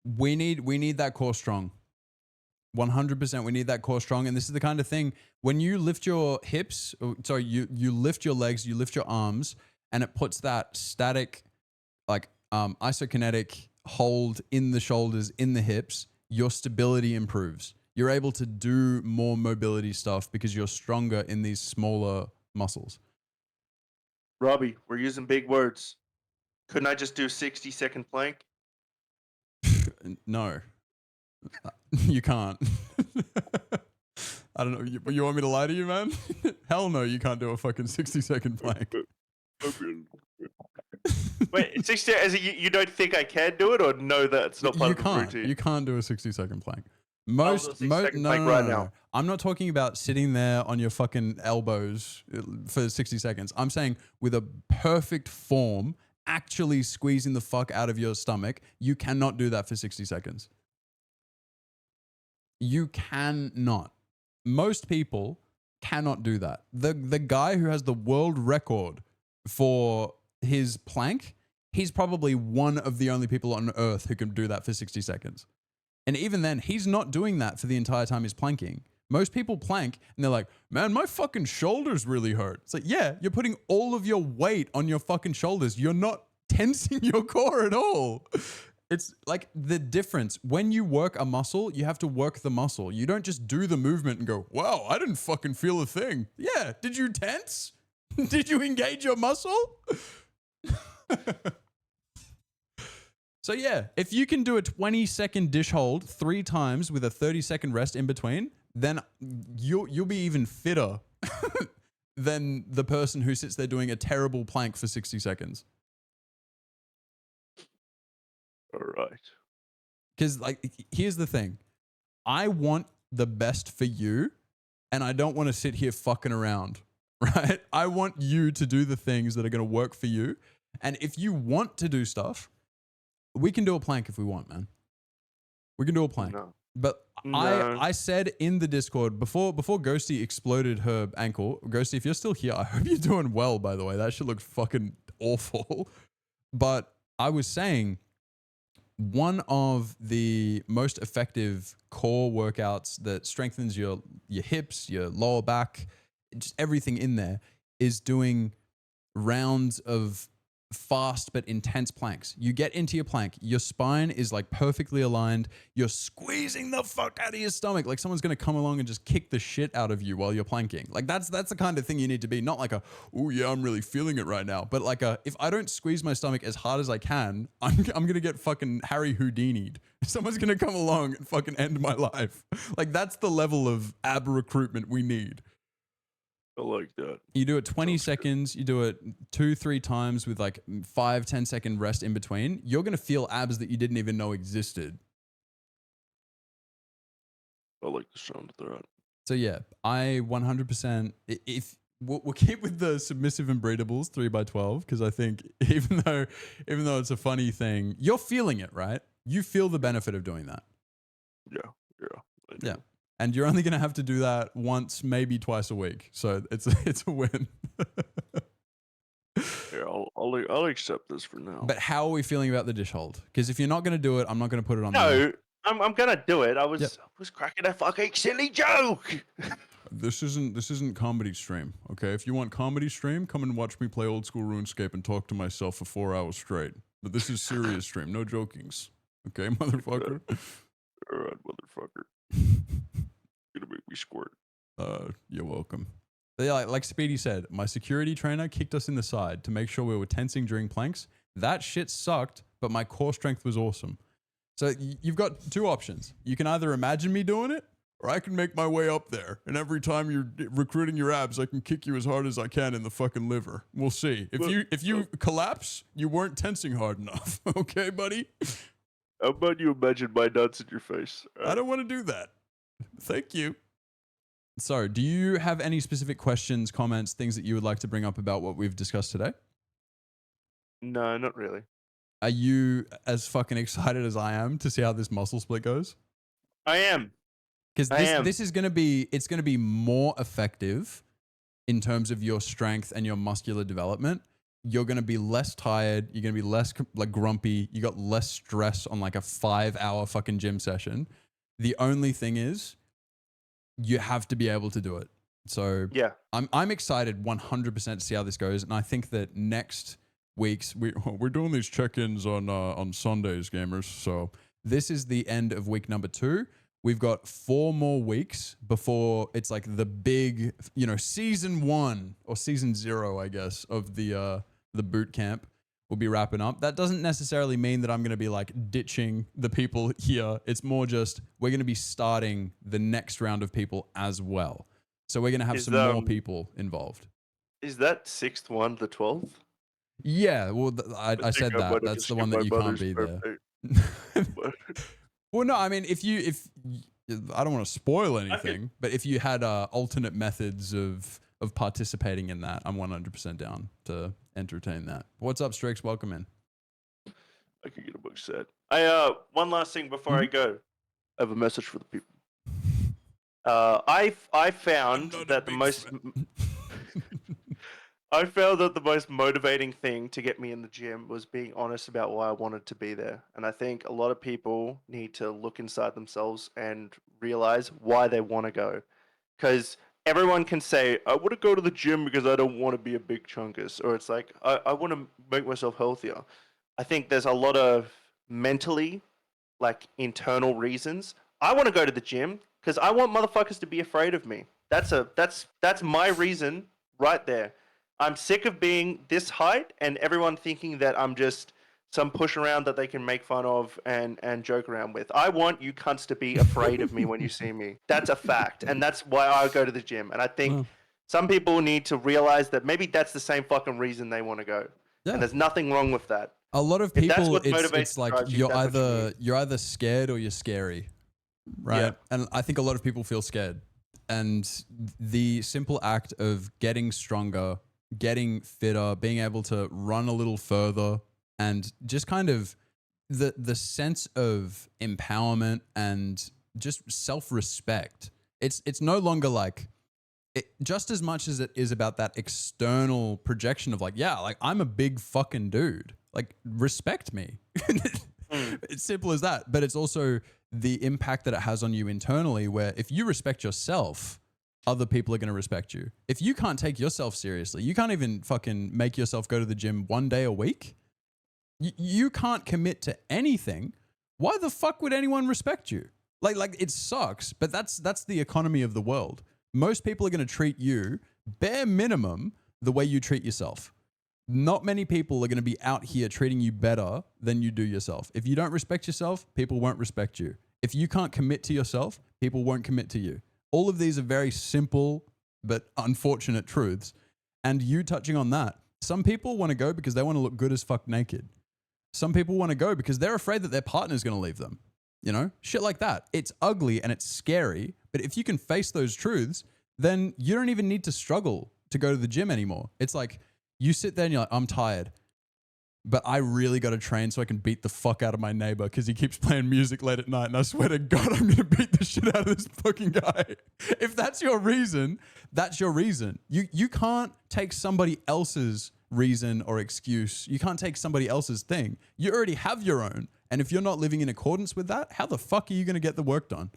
we need that core strong. 100% we need that core strong. And this is the kind of thing, when you lift your hips, you lift your legs, you lift your arms, and it puts that static, like isokinetic hold in the shoulders, in the hips, your stability improves. you're able to do more mobility stuff because you're stronger in these smaller muscles. Robbie, we're using big words. Couldn't I just do 60-second plank? No, you can't. I don't know. You want me to lie to you, man? Hell no, you can't do a fucking 60-second plank. Wait, 60? As you don't think I can do it, or no, that's not part of the routine? You can't do a 60-second plank. No, No. I'm not talking about sitting there on your fucking elbows for 60 seconds. I'm saying with a perfect form, actually squeezing the fuck out of your stomach. You cannot do that for 60 seconds. You cannot. Most people cannot do that. The guy who has the world record for his plank, he's probably one of the only people on earth who can do that for 60 seconds. And even then, he's not doing that for the entire time he's planking. Most people plank and they're like, man, my fucking shoulders really hurt. It's like, yeah, you're putting all of your weight on your fucking shoulders. You're not tensing your core at all. It's like the difference. When you work a muscle, you have to work the muscle. You don't just do the movement and go, wow, I didn't fucking feel a thing. Yeah, did you tense? Did you engage your muscle? So yeah, if you can do a 20-second dish hold 3 times with a 30-second rest in between, then you'll be even fitter than the person who sits there doing a terrible plank for 60 seconds. All right. Because like, here's the thing. I want the best for you, and I don't want to sit here fucking around, right? I want you to do the things that are going to work for you. And if you want to do stuff, we can do a plank if we want, man. We can do a plank. No. But No. I said in the Discord before Ghosty exploded her ankle. Ghosty, if you're still here, I hope you're doing well, by the way. That shit looks fucking awful. But I was saying one of the most effective core workouts that strengthens your hips, your lower back, just everything in there is doing rounds of fast but intense planks. You get into your plank, your spine is like perfectly aligned. You're squeezing the fuck out of your stomach. Like someone's going to come along and just kick the shit out of you while you're planking. Like that's the kind of thing you need to be. Not like oh yeah, I'm really feeling it right now. But like if I don't squeeze my stomach as hard as I can, I'm going to get fucking Harry Houdini'd. Someone's going to come along and fucking end my life. Like that's the level of ab recruitment we need. I like that. You do it 20 seconds, you do it 2-3 times with like 5-10 second rest in between. You're going to feel abs that you didn't even know existed. I like the sound of that. So yeah, I 100%, if we'll keep with the submissive and breedables 3x12, because I think even though it's a funny thing, you're feeling it, right? You feel the benefit of doing that. Yeah. I do. Yeah. And you're only going to have to do that once, maybe twice a week. So it's a win. Yeah, I'll accept this for now. But how are we feeling about the dish hold? Because if you're not going to do it, I'm not going to put it on. No, I'm gonna do it. I was cracking a fucking silly joke. This isn't comedy stream, okay? If you want comedy stream, come and watch me play old school RuneScape and talk to myself for 4 hours straight. But this is serious stream, no jokings, okay, motherfucker? All right, motherfucker. Gonna make me squirt. You're welcome. But yeah, like Speedy said, my security trainer kicked us in the side to make sure we were tensing during planks. That shit sucked, but my core strength was awesome. So you've got 2 options. You can either imagine me doing it, or I can make my way up there. And every time you're recruiting your abs, I can kick you as hard as I can in the fucking liver. We'll see. If you collapse, you weren't tensing hard enough. Okay, buddy? How about you imagine my nuts in your face? I don't want to do that. Thank you. So, do you have any specific questions, comments, things that you would like to bring up about what we've discussed today? No, not really. Are you as fucking excited as I am to see how this muscle split goes? I am. Because this is going to be more effective in terms of your strength and your muscular development. You're going to be less tired. You're going to be less like grumpy. You got less stress on like a 5-hour fucking gym session. The only thing is you have to be able to do it. So yeah, I'm excited 100% to see how this goes. And I think that next week's we're doing these check-ins on Sundays, gamers. So this is the end of week number 2. We've got 4 more weeks before it's like the big, season 1 or season 0, I guess, of the boot camp will be wrapping up. That doesn't necessarily mean that I'm going to be like ditching the people here. It's more just we're going to be starting the next round of people as well. So we're going to have some more people involved. Is that 6th one the 12th? Yeah, well, I said that. That's the one that you can't be there. Well, no, I mean, if I don't want to spoil anything, but if you had alternate methods of participating in that, I'm 100% down to entertain that. What's up, Strix? Welcome in. I could get a book set. One last thing before I go. I have a message for the people. I found that the most I found that the most motivating thing to get me in the gym was being honest about why I wanted to be there. And I think a lot of people need to look inside themselves and realize why they want to go. Because everyone can say, I want to go to the gym because I don't want to be a big chunkus. Or it's like, I want to make myself healthier. I think there's a lot of mentally, like, internal reasons. I want to go to the gym because I want motherfuckers to be afraid of me. That's my reason right there. I'm sick of being this height and everyone thinking that I'm just some push around that they can make fun of and joke around with. I want you cunts to be afraid of me when you see me. That's a fact. And that's why I go to the gym. And I think some people need to realize that maybe that's the same fucking reason they want to go. Yeah. And there's nothing wrong with that. A lot of people, it's like you're either scared or you're scary, right? Yeah. And I think a lot of people feel scared. And the simple act of getting stronger, getting fitter, being able to run a little further, and just kind of the sense of empowerment and just self-respect. It's no longer like just as much as it is about that external projection of like, yeah, like I'm a big fucking dude. Like respect me. It's simple as that. But it's also the impact that it has on you internally, where if you respect yourself, other people are going to respect you. If you can't take yourself seriously, you can't even fucking make yourself go to the gym 1 day a week. You can't commit to anything. Why the fuck would anyone respect you? Like it sucks, but that's the economy of the world. Most people are going to treat you bare minimum the way you treat yourself. Not many people are going to be out here treating you better than you do yourself. If you don't respect yourself, people won't respect you. If you can't commit to yourself, people won't commit to you. All of these are very simple but unfortunate truths. And you touching on that, some people want to go because they want to look good as fuck naked. Some people want to go because they're afraid that their partner's going to leave them. Shit like that. It's ugly and it's scary. But if you can face those truths, then you don't even need to struggle to go to the gym anymore. It's like you sit there and you're like, I'm tired, but I really got to train so I can beat the fuck out of my neighbor because he keeps playing music late at night. And I swear to God, I'm going to beat the shit out of this fucking guy. If that's your reason, that's your reason. You can't take somebody else's reason or excuse. You can't take somebody else's thing. You already have your own. And if you're not living in accordance with that, how the fuck are you going to get the work done?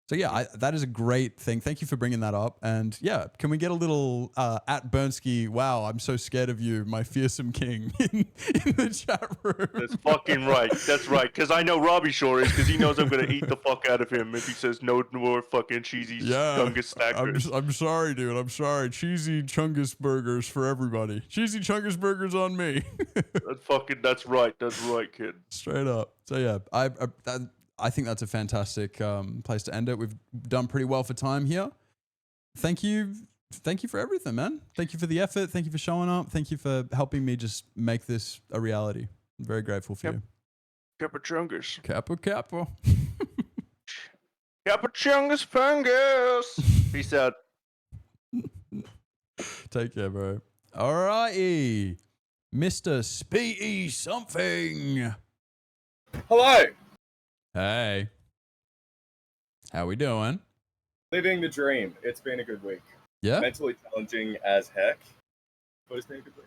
So yeah, that is a great thing. Thank you for bringing that up. And yeah, can we get a little at Bernsky, wow, I'm so scared of you, my fearsome king, in the chat room. That's fucking right. That's right. Because I know Robbie sure is, because he knows I'm going to eat the fuck out of him if he says no more fucking cheesy chungus snackers. I'm sorry, dude. I'm sorry. Cheesy chungus burgers for everybody. Cheesy chungus burgers on me. That's right. That's right, kid. Straight up. So yeah, I think that's a fantastic place to end it. We've done pretty well for time here. Thank you for everything, man. Thank you for the effort. Thank you for showing up. Thank you for helping me just make this a reality. I'm very grateful for you. Capachungus. Kappa. Capachungus fungus. Peace out. Take care, bro. All righty. Mr. Speedy something. Hello. Hey. How we doing? Living the dream. It's been a good week. Yeah. Mentally challenging as heck, but it's been a good week.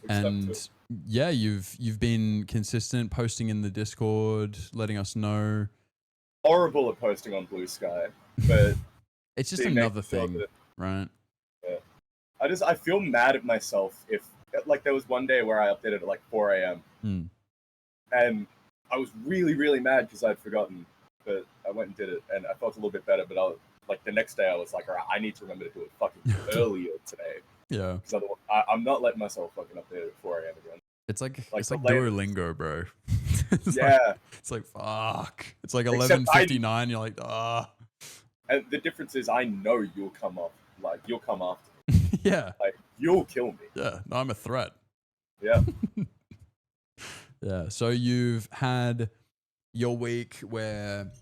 And yeah, you've been consistent, posting in the Discord, letting us know. Horrible at posting on Blue Sky, but it's just another thing, right? Yeah. I feel mad at myself if like there was one day where I updated at like 4 a.m. And I was really, really mad because I'd forgotten. but I went and did it, and I felt a little bit better. But like the next day, I was like, all right, I need to remember to do it fucking earlier today. Yeah. Because otherwise, I'm not letting myself fucking up there at 4 a.m. again. It's like the Duolingo, bro. It's like fuck. It's like 11:59. You're like, ah. And the difference is, I know you'll come up. Like you'll come after me. Yeah. Like you'll kill me. Yeah. No, I'm a threat. Yeah. Yeah. So you've had your week where,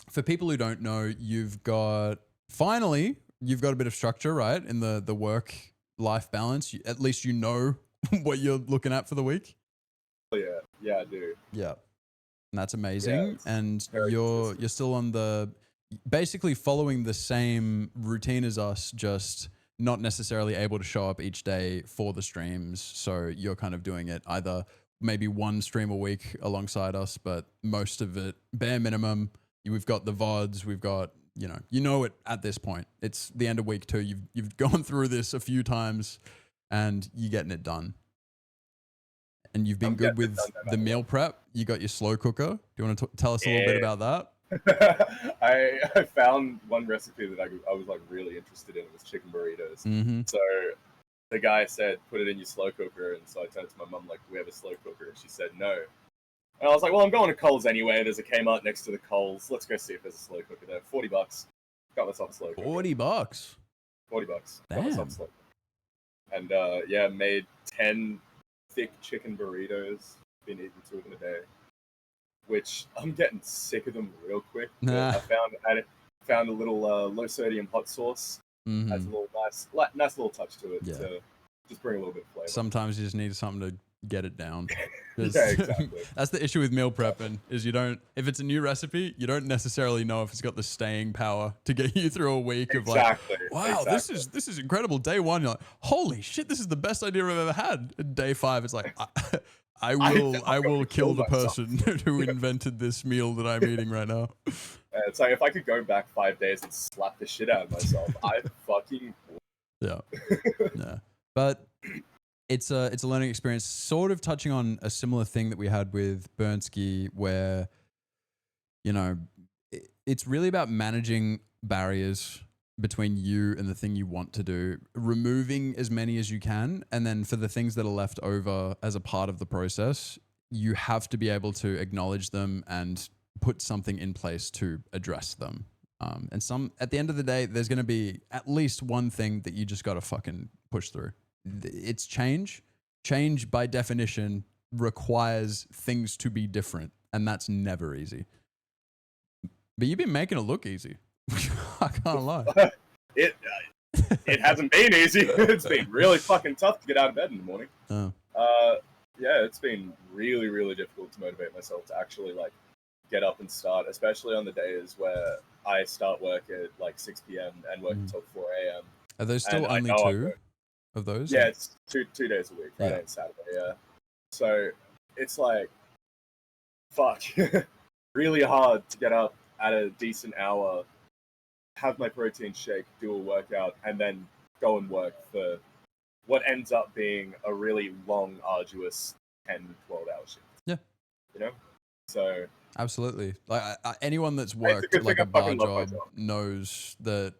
for people who don't know, you've got a bit of structure, right, in the work life balance. At least you know what you're looking at for the week. Oh, yeah, I do. Yeah, and that's amazing. Yeah, and you're still on basically following the same routine as us, just not necessarily able to show up each day for the streams. So you're kind of doing it either maybe one stream a week alongside us, but most of it bare minimum. We've got the VODs, we've got, you know it at this point. It's the end of week 2. You've gone through this a few times and you're getting it done. And you've been good with the meal prep. You got your slow cooker. Do you want to tell us a little bit about that? I found one recipe that I was like really interested in. It was chicken burritos. Mm-hmm. So the guy said, put it in your slow cooker. And so I turned to my mum, like, we have a slow cooker. And she said, no. And I was like, well, I'm going to Coles anyway. There's a Kmart next to the Coles. Let's go see if there's a slow cooker there. $40. Got myself a slow cooker. $40. $40. Damn. Got myself a slow cooker. And made 10 thick chicken burritos. Been eating 2 of them a day. Which I'm getting sick of them real quick. Nah. I found a little low sodium hot sauce. Mm-hmm. Adds a little nice little touch to it to just bring a little bit of flavor. Sometimes you just need something to get it down. Yeah, exactly. That's the issue with meal prepping, is if it's a new recipe, you don't necessarily know if it's got the staying power to get you through a week of like, wow, this is incredible. Day 1, you're like, holy shit, this is the best idea I've ever had. Day 5, it's like, I will kill the person who invented this meal that I'm eating right now. It's like, if I could go back 5 days and slap the shit out of myself, I fucking would. Yeah. But it's a learning experience, sort of touching on a similar thing that we had with Bernski, where, it's really about managing barriers between you and the thing you want to do, removing as many as you can. And then for the things that are left over as a part of the process, you have to be able to acknowledge them and put something in place to address them. And at the end of the day, there's going to be at least one thing that you just got to fucking push through. It's change. Change by definition requires things to be different, and that's never easy. But you've been making it look easy. I can't lie. It hasn't been easy. It's been really fucking tough to get out of bed in the morning. Oh. It's been really, really difficult to motivate myself to actually like get up and start, especially on the days where I start work at like 6 p.m. and work until 4 a.m. Are those still only 2 of those? Yeah, it's two days a week, Friday and Saturday, yeah. So it's like, fuck, really hard to get up at a decent hour, have my protein shake, do a workout, and then go and work for what ends up being a really long, arduous 10, 12-hour shift. Yeah. So... Absolutely. Like anyone that's worked like a bar job knows that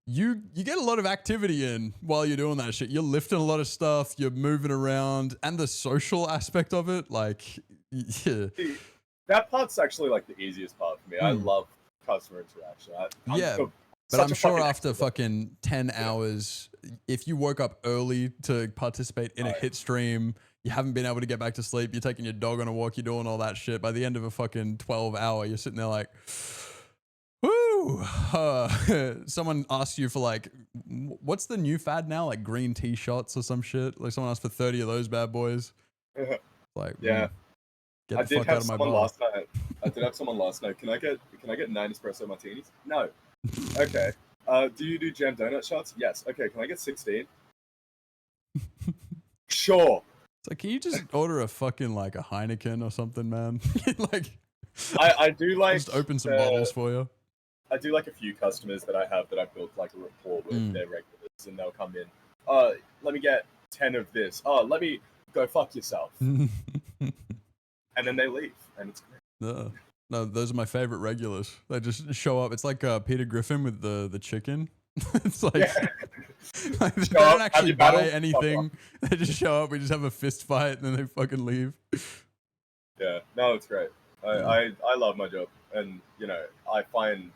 you get a lot of activity in while you're doing that shit. You're lifting a lot of stuff, you're moving around, and the social aspect of it, like, yeah. That part's actually like the easiest part for me. I love customer interaction. But I'm sure after fucking 10 hours, if you woke up early to participate in a hit stream, you haven't been able to get back to sleep, you're taking your dog on a walk, you're doing all that shit. By the end of a fucking 12-hour, you're sitting there like, whoo. Someone asks you for like, what's the new fad now? Like green tea shots or some shit? Like someone asked for 30 of those bad boys. Like, yeah. Get the fuck out of my bar. Last night. I did have someone last night. Can I get 9 espresso martinis? No. Okay. Do you do jam donut shots? Yes. Okay. Can I get 16? Sure. It's like, can you just order a fucking like a Heineken or something, man? Like, I do like just open some bottles for you. I do like a few customers that I have that I've built like a rapport with. They're regulars, and they'll come in. Let me get 10 of this. Oh, let me go fuck yourself. And then they leave, and it's great. No, those are my favorite regulars. They just show up. It's like Peter Griffin with the chicken. It's like, like they don't actually buy anything. They just show up. We just have a fist fight, and then they fucking leave. Yeah, no, it's great. I love my job, and you know, I find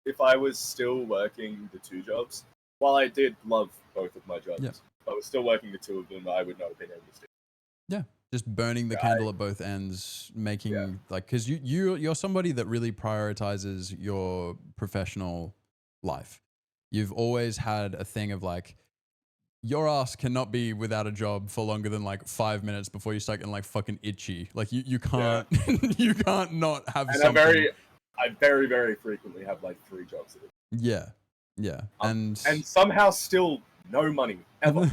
if I was still working the two jobs, while I did love both of my jobs, if I was still working the two of them, I would not have been able to stick. Yeah, just burning the candle at both ends, making like, because you're somebody that really prioritizes your professional life. You've always had a thing of like, your ass cannot be without a job for longer than like 5 minutes before you start getting like fucking itchy. Like you can't you can't not have and something. I very, very frequently have like 3 jobs. Yeah. And somehow still no money ever.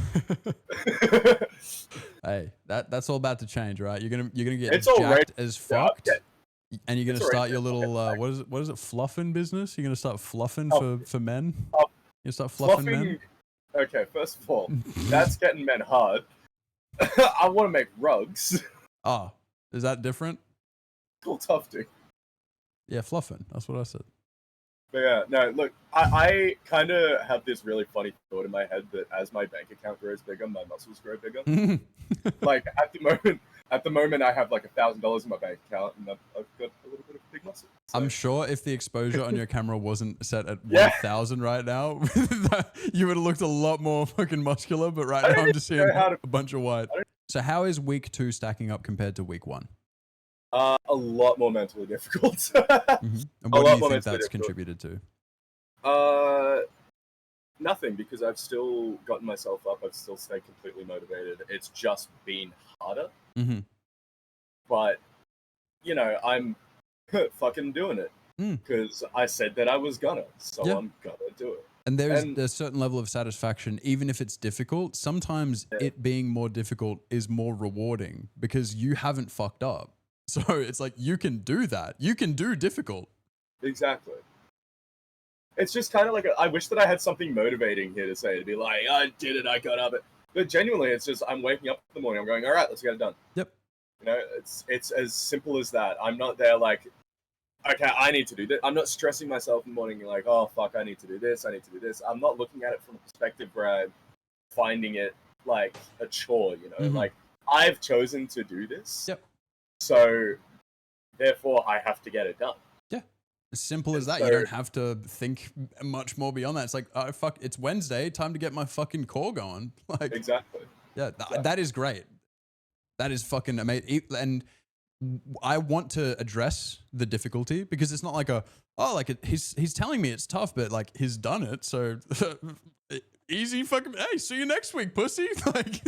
Hey, that's all about to change, right? You're gonna get it's jacked as fucked. And you're gonna It's start your little what is it fluffing business? You're gonna start fluffing for men. You start fluffing men. Okay, first of all, that's getting men hard. I want to make rugs. Oh, is that different? Cool tufting. Yeah, fluffing. That's what I said. But yeah, no, look, I kind of have this really funny thought in my head that as my bank account grows bigger, my muscles grow bigger. Like at the moment, I have like $1,000 in my bank account, and I've got a little bit of big muscle. So. I'm sure if the exposure on your camera wasn't set at 1,000 right now, you would have looked a lot more fucking muscular. But right now, I'm just seeing a bunch of white. So how is week 2 stacking up compared to week 1? A lot more mentally difficult. And what do you think that's contributed to? Nothing, because I've still gotten myself up. I've still stayed completely motivated. It's just been harder. But, you know, I'm fucking doing it. Because I said that I was gonna. So I'm gonna do it. And there's a certain level of satisfaction, even if it's difficult. Sometimes it being more difficult is more rewarding because you haven't fucked up. So it's like, you can do that. You can do difficult. Exactly. It's just kind of like, I wish that I had something motivating here to say, to be like, I did it, I got up. But genuinely, it's just, I'm waking up in the morning, I'm going, all right, let's get it done. Yep. You know, it's as simple as that. I'm not there like, okay, I need to do this. I'm not stressing myself in the morning like, oh, fuck, I need to do this, I need to do this. I'm not looking at it from a perspective where I'm finding it like a chore, you know? Like, I've chosen to do this. Yep. So, therefore, I have to get it done. Yeah. As simple as that. You don't have to think much more beyond that. It's like, oh, fuck, it's Wednesday. Time to get my fucking core going. Like, exactly. Yeah, that is great. That is fucking amazing. And I want to address the difficulty because it's not like he's telling me it's tough, but like he's done it. So easy fucking, hey, see you next week, pussy. Like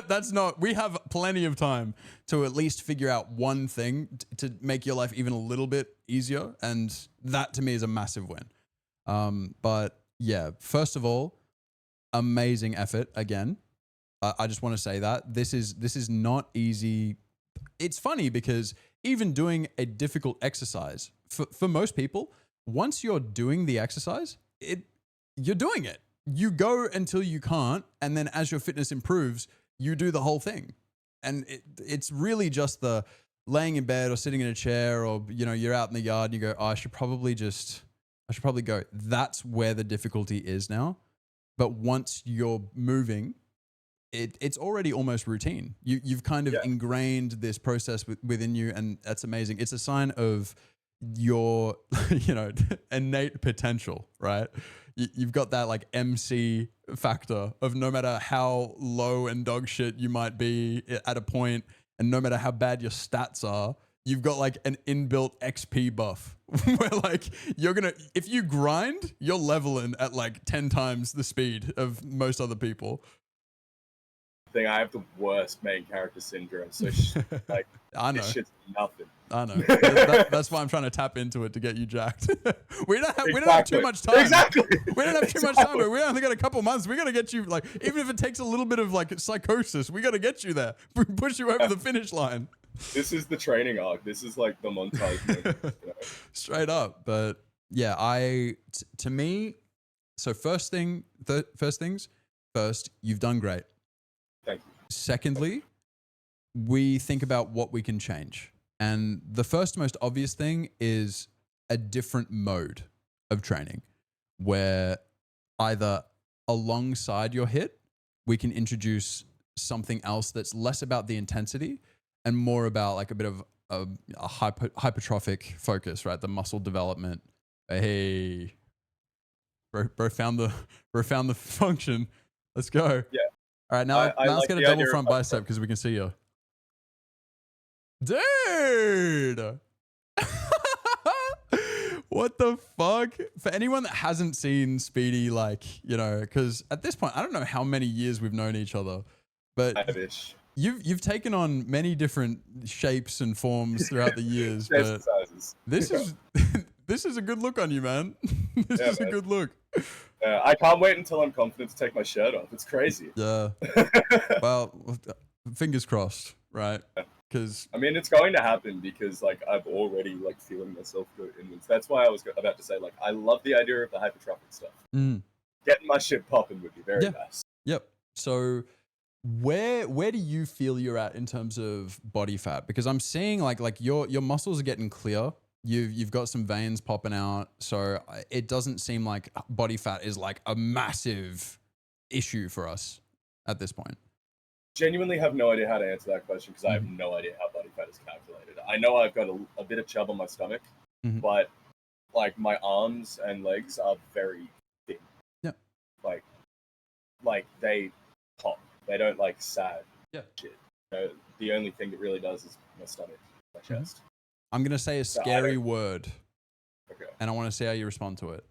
that's not, we have plenty of time to at least figure out one thing to make your life even a little bit easier. And that to me is a massive win. But yeah, first of all, amazing effort again. I just want to say that this is not easy. It's funny because even doing a difficult exercise for most people, once you're doing the exercise, you're doing it. You go until you can't, and then as your fitness improves, you do the whole thing. And it's really just the laying in bed or sitting in a chair, or you're out in the yard and you go, oh, I should probably go. That's where the difficulty is now. But once you're moving, it's already almost routine. You've kind of ingrained this process within you, and that's amazing. It's a sign of your innate potential, right? You've got that like MC factor of no matter how low and dog shit you might be at a point, and no matter how bad your stats are, you've got like an inbuilt XP buff where like if you grind, you're leveling at like 10 times the speed of most other people. I have the worst main character syndrome, so like I know. This shit's nothing. I know. That's why I'm trying to tap into it to get you jacked. We don't have too much time. Exactly. We don't have too much time, but we only got a couple months. We got to get you, like, even if it takes a little bit of like psychosis, we got to get you there. We push you over the finish line. This is the training arc. This is like the montage. Straight up. But yeah, to me, so first things, you've done great. Thank you. Secondly, we think about what we can change. And the first most obvious thing is a different mode of training where either alongside your hit, we can introduce something else that's less about the intensity and more about like a bit of a hypertrophic focus, right? The muscle development. Hey, bro found the function. Let's go. Yeah. All right, now let's like get a the double idea front of bicep because we can see you. Dude! What the fuck? For anyone that hasn't seen Speedy, like, you know, because at this point, I don't know how many years we've known each other, but you've taken on many different shapes and forms throughout the years. But this is this is a good look on you, man. This is a good look. I can't wait until I'm confident to take my shirt off. It's crazy. Yeah. Well, fingers crossed, right? Because I mean, it's going to happen because like I've already like feeling myself go inwards. That's why I was about to say like I love the idea of the hypertrophic stuff. Getting my shit popping would be very nice. Yep. So where do you feel you're at in terms of body fat? Because I'm seeing like your muscles are getting clear. You've got some veins popping out, so it doesn't seem like body fat is like a massive issue for us at this point. Genuinely have no idea how to answer that question because I have no idea how body fat is calculated. I know I've got a bit of chub on my stomach, but like my arms and legs are very thin. Yeah. Like they pop. They don't like sag. Yeah. Shit. You know, the only thing that really does is my stomach, my chest. I'm going to say a scary word. Okay. And I want to see how you respond to it.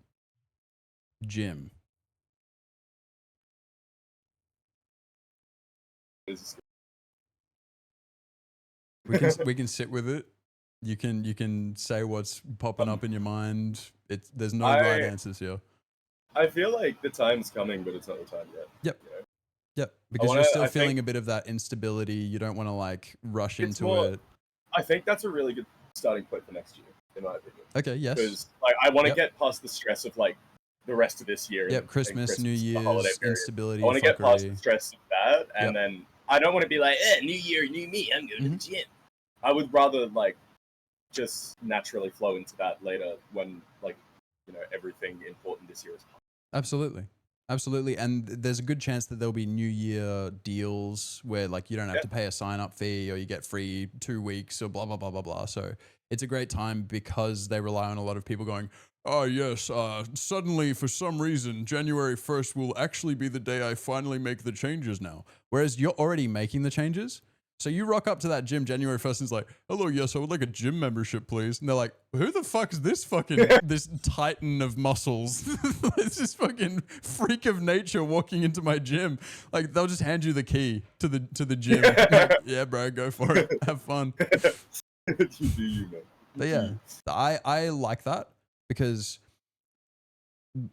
Gym. We can sit with it. You can say what's popping up in your mind. There's no right answers here. I feel like the time's coming, but it's not the time yet. Yep. You know? Yep. Because you're still feeling a bit of that instability. You don't want to like rush into it. I think that's a really good starting point for next year, in my opinion. Okay, yes. Because like I want to get past the stress of like the rest of this year. Yep, Christmas, New Year's, instability. I want to get past the stress of that, and then I don't want to be like, New Year, new me, I'm going to the gym. I would rather like just naturally flow into that later when like, you know, everything important this year is past. Absolutely. And there's a good chance that there'll be New Year deals where like you don't have to pay a sign up fee or you get free 2 weeks or blah, blah, blah, blah, blah. So it's a great time because they rely on a lot of people going, oh yes, suddenly for some reason, January 1st will actually be the day I finally make the changes now. Whereas you're already making the changes. So you rock up to that gym January 1st and it's like, hello, yes, I would like a gym membership, please. And they're like, who the fuck is this fucking, this titan of muscles? It's this fucking freak of nature walking into my gym. Like they'll just hand you the key to the gym. Like, yeah, bro, go for it. Have fun. You do you, man. But yeah, I like that because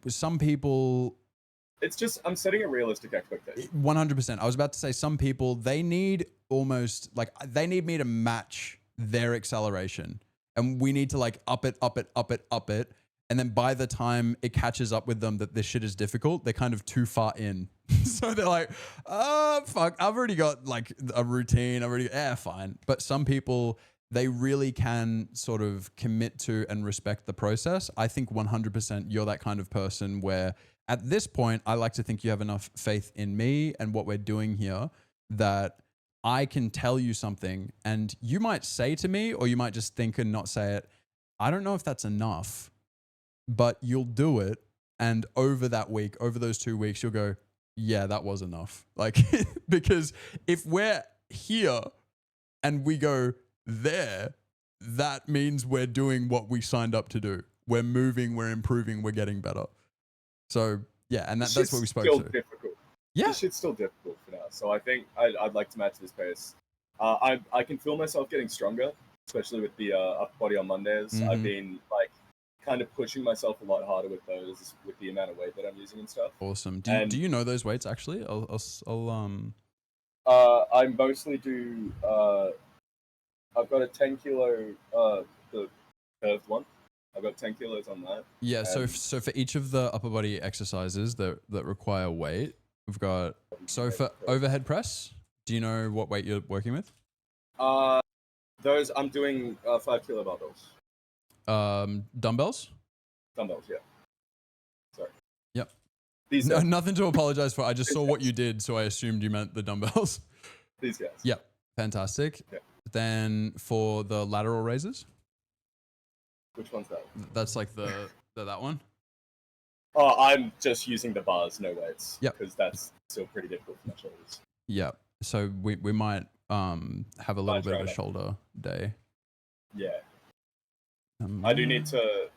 some people... It's just, I'm setting a realistic expectation. 100%. I was about to say some people, they need almost like, they need me to match their acceleration and we need to like up it. And then by the time it catches up with them that this shit is difficult, they're kind of too far in. So they're like, oh, fuck, I've already got like a routine. Fine. But some people, they really can sort of commit to and respect the process. I think 100% you're that kind of person where at this point, I like to think you have enough faith in me and what we're doing here that I can tell you something and you might say to me, or you might just think and not say it, I don't know if that's enough, but you'll do it. And over that week, over those 2 weeks, you'll go, yeah, that was enough. Like, because if we're here and we go there, that means we're doing what we signed up to do. We're moving, we're improving, we're getting better. So yeah, and that's what we spoke to. Difficult. Yeah, this shit's still difficult for now. So I think I'd like to match this pace. I can feel myself getting stronger, especially with the upper body on Mondays. I've been like kind of pushing myself a lot harder with those, with the amount of weight that I'm using and stuff. Awesome. Do you know those weights actually? I mostly do. I've got a 10 kilo the curved one. I've got 10 kilos on that. Yeah, so for each of the upper body exercises that require weight, we've got, so for overhead press, do you know what weight you're working with? Those I'm doing 5 kilo barbells. Dumbbells? Dumbbells, yeah. Sorry. Yep. These No, guys. nothing to apologize for. I just saw what you did, so I assumed you meant the dumbbells. These guys. Yep. Fantastic. Yeah. Then for the lateral raises? Which one's that? That's like that one? Oh, I'm just using the bars, no weights. Yep. Because that's still pretty difficult for my shoulders. Yeah. So we might have a little bit of a shoulder day. Yeah. I do need to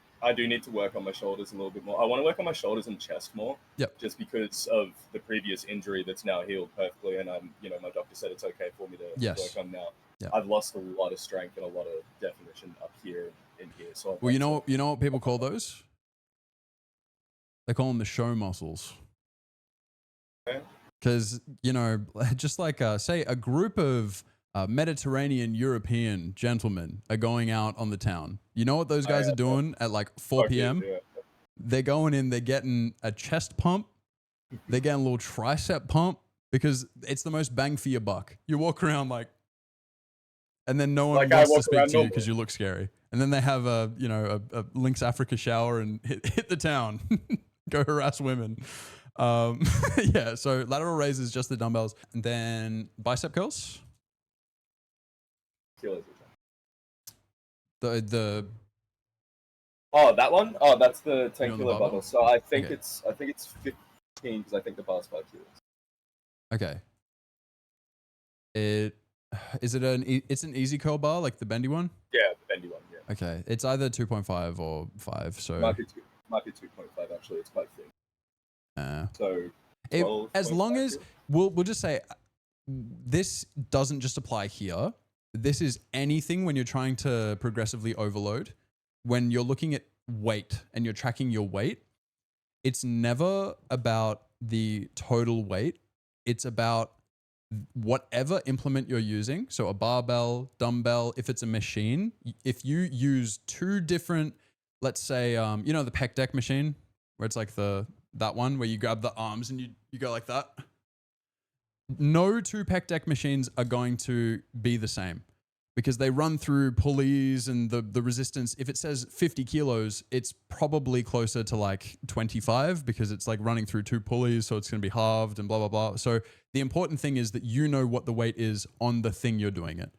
work on my shoulders a little bit more. I want to work on my shoulders and chest more. Yep. Just because of the previous injury that's now healed perfectly, and my doctor said it's okay for me to work on now. Yep. I've lost a lot of strength and a lot of definition up here and in here. So well, you know what people call those? They call them the show muscles. Because, just like, say, a group of Mediterranean European gentlemen are going out on the town. You know what those guys are doing at like 4 p.m.? Yeah. They're going in, they're getting a chest pump. They're getting a little tricep pump because it's the most bang for your buck. You walk around like, and then no one wants to speak to you because you look scary. And then they have a Lynx Africa shower and hit the town. Go harass women. Yeah, so lateral raises, just the dumbbells. And then bicep curls. Kilos. Oh, that one? Oh, that's the 10 kilo barbell? bubble. So I think Okay. it's 15 because I think the bar's 5 kilos. Okay. It's an easy curl bar, like the bendy one? Yeah, the bendy one, yeah. Okay. It's either 2.5 or 5, so Might be 2.5 actually, it's quite thin. So 12, as long as kilos. we'll just say this doesn't just apply here. This is anything when you're trying to progressively overload. When you're looking at weight and you're tracking your weight, it's never about the total weight. It's about whatever implement you're using. So a barbell, dumbbell, if it's a machine, if you use two different, let's say, the pec deck machine where it's like that one where you grab the arms and you go like that. No two pec deck machines are going to be the same because they run through pulleys and the resistance. If it says 50 kilos, it's probably closer to like 25 because it's like running through two pulleys. So it's going to be halved and blah, blah, blah. So the important thing is that you know what the weight is on the thing you're doing it.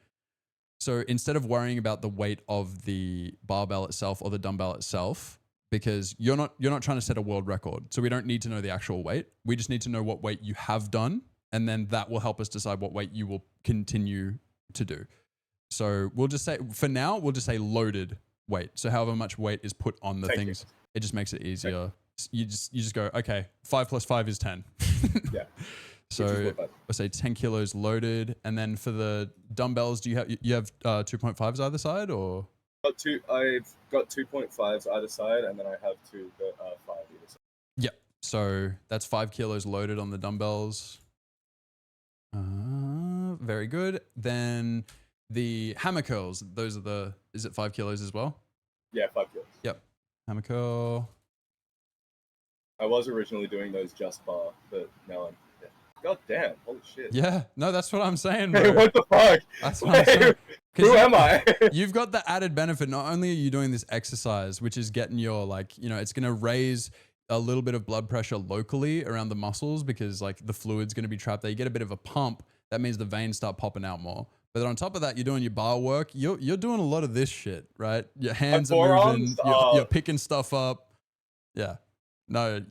So instead of worrying about the weight of the barbell itself or the dumbbell itself, because you're not trying to set a world record. So we don't need to know the actual weight. We just need to know what weight you have done. And then that will help us decide what weight you will continue to do. So we'll just say, for now, we'll just say loaded weight. So however much weight is put on the things, it just makes it easier. You just go, okay, 5 plus 5 is 10. Yeah. So I say 10 kilos loaded. And then for the dumbbells, do you have 2.5s either side or? I've got 2.5s either side, and then I have 5 either side. Yep. So that's 5 kilos loaded on the dumbbells. Very good. Then the hammer curls, is it 5 kilos as well? Yeah, 5 kilos. Yep. Hammer curl. I was originally doing those just bar, but now God damn, holy shit. Yeah, no, that's what I'm saying, bro. Hey, what the fuck? That's what I'm saying. Who am I? You've got the added benefit. Not only are you doing this exercise, which is getting your it's going to raise a little bit of blood pressure locally around the muscles because like the fluid's going to be trapped there. You get a bit of a pump. That means the veins start popping out more. But then on top of that, you're doing your bar work. You're doing a lot of this shit, right? Your hands are moving. You're picking stuff up. Yeah. No.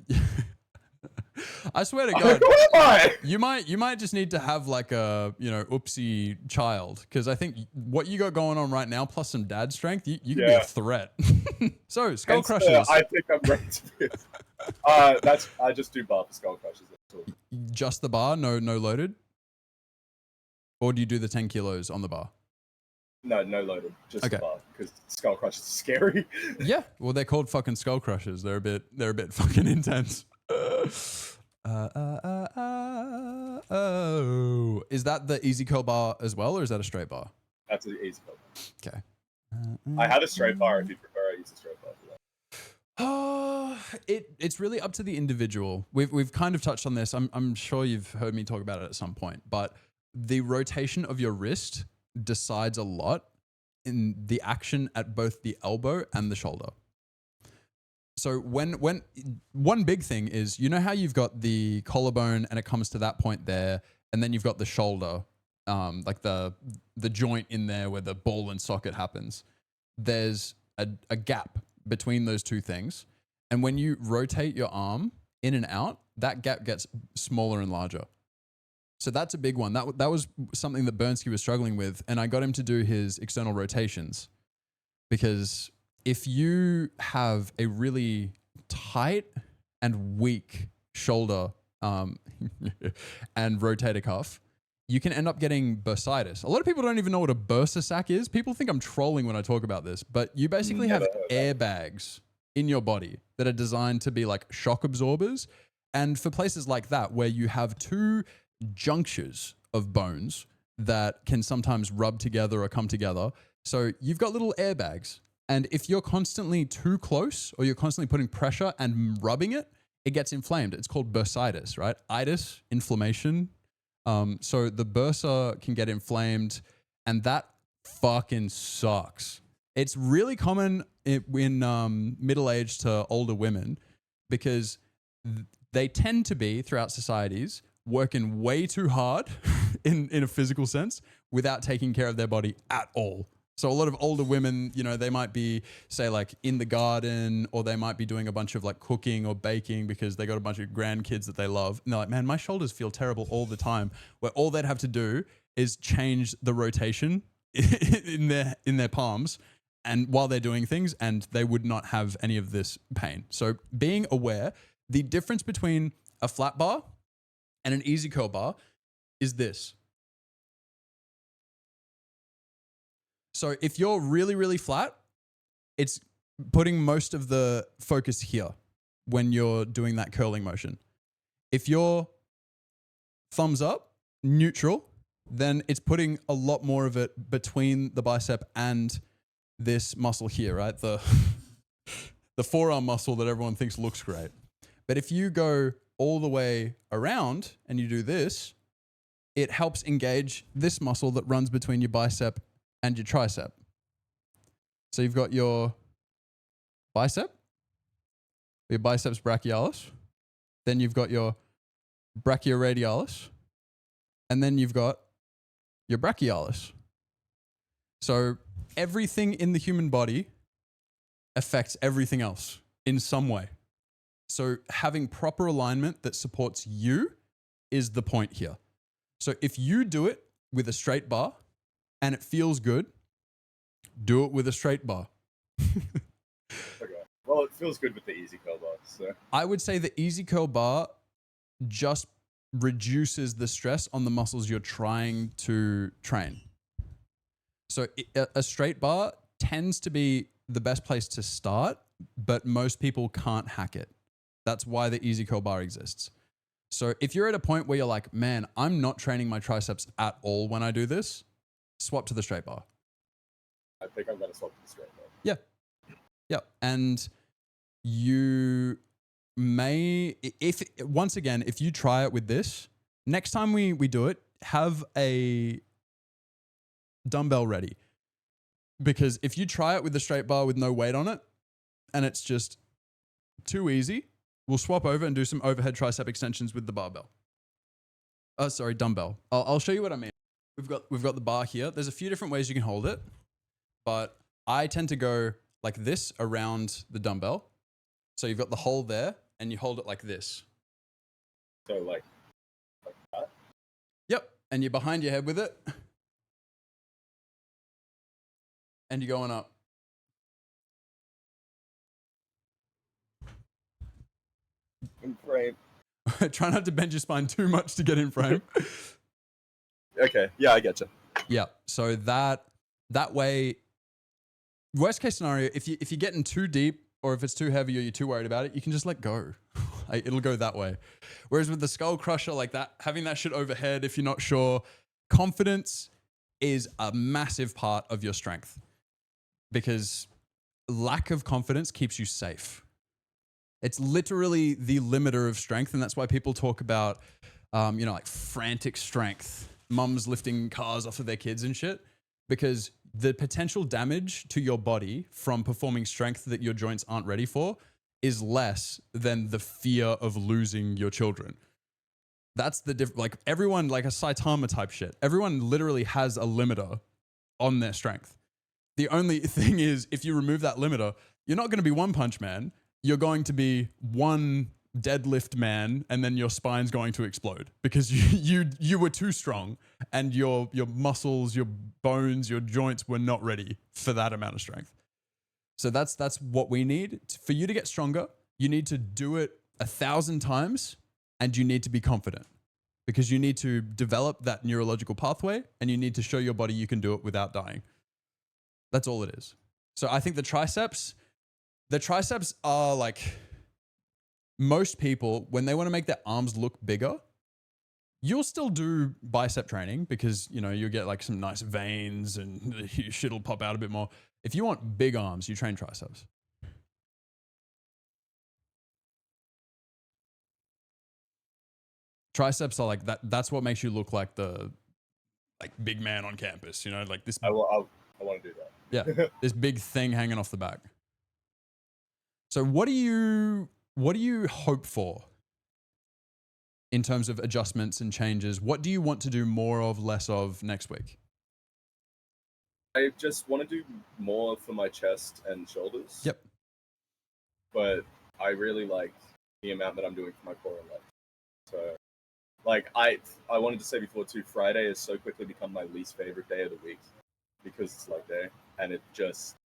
I swear to God, Who am I? you might just need to have like a oopsie child because I think what you got going on right now plus some dad strength, you can be a threat. So skull crushers. I think I'm ready to be. I just do bar for skull crushers. Just the bar, no loaded, or do you do the 10 kilos on the bar? No loaded, just the bar because skull crushers are scary. Yeah, well they're called fucking skull crushers. They're a bit fucking intense. Is that the easy curl bar as well, or is that a straight bar? That's the easy curl bar. Okay. I have a straight bar if you prefer. I use a straight bar for that. It's really up to the individual. We've kind of touched on this. I'm sure you've heard me talk about it at some point, but the rotation of your wrist decides a lot in the action at both the elbow and the shoulder. So when one big thing is, you know how you've got the collarbone and it comes to that point there, and then you've got the shoulder, like the joint in there where the ball and socket happens. There's a gap between those two things. And when you rotate your arm in and out, that gap gets smaller and larger. So that's a big one. That was something that Bernsky was struggling with. And I got him to do his external rotations, because if you have a really tight and weak shoulder and rotator cuff, you can end up getting bursitis. A lot of people don't even know what a bursa sac is. People think I'm trolling when I talk about this, but you basically have airbags in your body that are designed to be like shock absorbers. And for places like that, where you have two junctures of bones that can sometimes rub together or come together. So you've got little airbags. And if you're constantly too close, or you're constantly putting pressure and rubbing it, it gets inflamed. It's called bursitis, right? Itis, inflammation. So the bursa can get inflamed, and that fucking sucks. It's really common in middle-aged to older women, because they tend to be, throughout societies, working way too hard in a physical sense without taking care of their body at all. So a lot of older women, you know, they might be, say, like in the garden, or they might be doing a bunch of like cooking or baking because they got a bunch of grandkids that they love. And they're like, man, my shoulders feel terrible all the time. Where all they'd have to do is change the rotation in their palms, and while they're doing things, and they would not have any of this pain. So being aware, the difference between a flat bar and an easy curl bar is this. So if you're really, really flat, it's putting most of the focus here when you're doing that curling motion. If you're thumbs up, neutral, then it's putting a lot more of it between the bicep and this muscle here, right? The forearm muscle that everyone thinks looks great. But if you go all the way around and you do this, it helps engage this muscle that runs between your bicep and your tricep. So you've got your bicep, your biceps brachialis, then you've got your brachioradialis, and then you've got your brachialis. So everything in the human body affects everything else in some way. So having proper alignment that supports you is the point here. So if you do it with a straight bar and it feels good, do it with a straight bar. Okay. Well, it feels good with the easy curl bar. So I would say the easy curl bar just reduces the stress on the muscles you're trying to train. So a straight bar tends to be the best place to start, but most people can't hack it. That's why the easy curl bar exists. So if you're at a point where you're like, man, I'm not training my triceps at all when I do this, swap to the straight bar. I think I'm going to swap to the straight bar. Yeah. Yeah. And you may, if you try it with this, next time we do it, have a dumbbell ready. Because if you try it with the straight bar with no weight on it, and it's just too easy, we'll swap over and do some overhead tricep extensions with the barbell. Dumbbell. I'll show you what I mean. We've got the bar here. There's a few different ways you can hold it, but I tend to go like this around the dumbbell. So you've got the hole there, and you hold it like this. So like that? Yep. And you're behind your head with it. And you're going up. In frame. Try not to bend your spine too much to get in frame. Okay. Yeah, I get you. Yeah. So that way, worst case scenario, if you're getting too deep, or if it's too heavy, or you're too worried about it, you can just let go. It'll go that way. Whereas with the skull crusher, like that, having that shit overhead, if you're not sure, confidence is a massive part of your strength, because lack of confidence keeps you safe. It's literally the limiter of strength. And that's why people talk about, like frantic strength, mums lifting cars off of their kids and shit, because the potential damage to your body from performing strength that your joints aren't ready for is less than the fear of losing your children. That's the like everyone, like a Saitama type shit. Everyone literally has a limiter on their strength. The only thing is, if you remove that limiter, you're not going to be One Punch Man. You're going to be one deadlift man, and then your spine's going to explode because you were too strong, and your muscles, your bones, your joints were not ready for that amount of strength. So that's what we need. For you to get stronger, you need to do it 1,000 times, and you need to be confident because you need to develop that neurological pathway, and you need to show your body you can do it without dying. That's all it is. So I think the triceps are like, most people, when they want to make their arms look bigger, you'll still do bicep training because, you know, you'll get like some nice veins and your shit will pop out a bit more. If you want big arms, you train triceps. Triceps are like that. That's what makes you look like the big man on campus, you know, like this. I want to do that. Yeah, this big thing hanging off the back. So what do you hope for in terms of adjustments and changes? What do you want to do more of, less of next week? I just want to do more for my chest and shoulders. Yep. But I really like the amount that I'm doing for my core and legs. So, like, I wanted to say before too, Friday has so quickly become my least favorite day of the week because it's leg day, and it just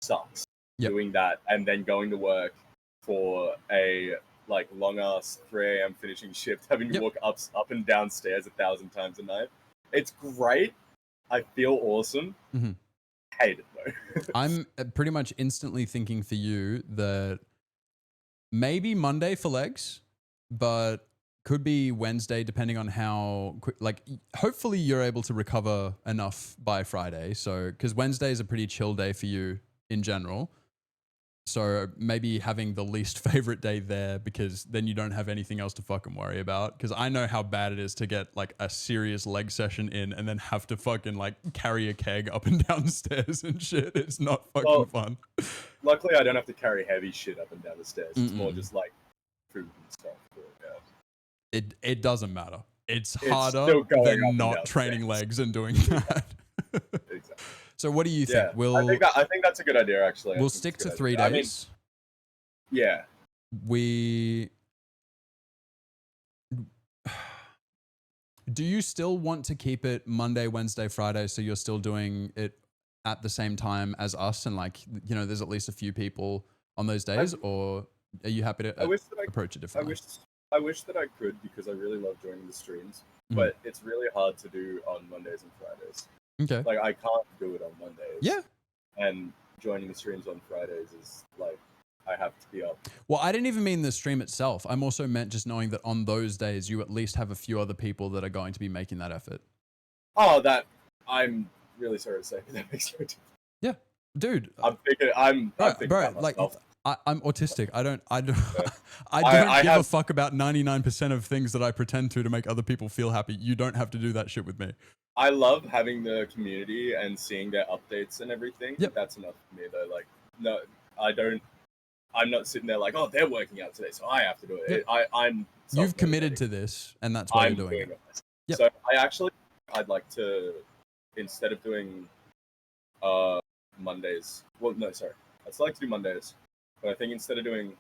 sucks doing that and then going to work for a like long ass 3 a.m. finishing shift, having to walk up and down stairs 1,000 times a night. It's great. I feel awesome. Mm-hmm. Hate it though. I'm pretty much instantly thinking for you that maybe Monday for legs, but could be Wednesday depending on how quick, like hopefully you're able to recover enough by Friday. So, because Wednesday is a pretty chill day for you in general. So maybe having the least favorite day there, because then you don't have anything else to fucking worry about. Because I know how bad it is to get like a serious leg session in and then have to fucking like carry a keg up and down stairs and shit. It's not fucking fun. Luckily, I don't have to carry heavy shit up and down the stairs. It's more just like food and stuff. Yeah. It doesn't matter. It's harder than not training legs and doing that. Exactly. So what do you think? Yeah, I think that's a good idea, actually. We'll stick to 3 days. I mean, yeah. Do you still want to keep it Monday, Wednesday, Friday, so you're still doing it at the same time as us, and like, you know, there's at least a few people on those days, or are you happy to approach it differently? I wish that I could, because I really love joining the streams, but it's really hard to do on Mondays and Fridays. Okay. Like, I can't do it on Mondays. Yeah. And joining the streams on Fridays is like, I have to be up. Well, I didn't even mean the stream itself. I'm also meant just knowing that on those days, you at least have a few other people that are going to be making that effort. Oh, I'm really sorry to say, but that makes no difference. Yeah. Dude. I'm thinking about like, myself. I'm autistic. I don't give a fuck about 99% of things that I pretend to make other people feel happy. You don't have to do that shit with me. I love having the community and seeing their updates and everything. Yep. That's enough for me though. Like, no, I'm not sitting there like, oh, they're working out today, so I have to do it. Yep. You've committed to this, and that's why you're doing it. Yep. So I'd like to, instead of doing Mondays, I'd like to do Mondays. But I think instead of doing,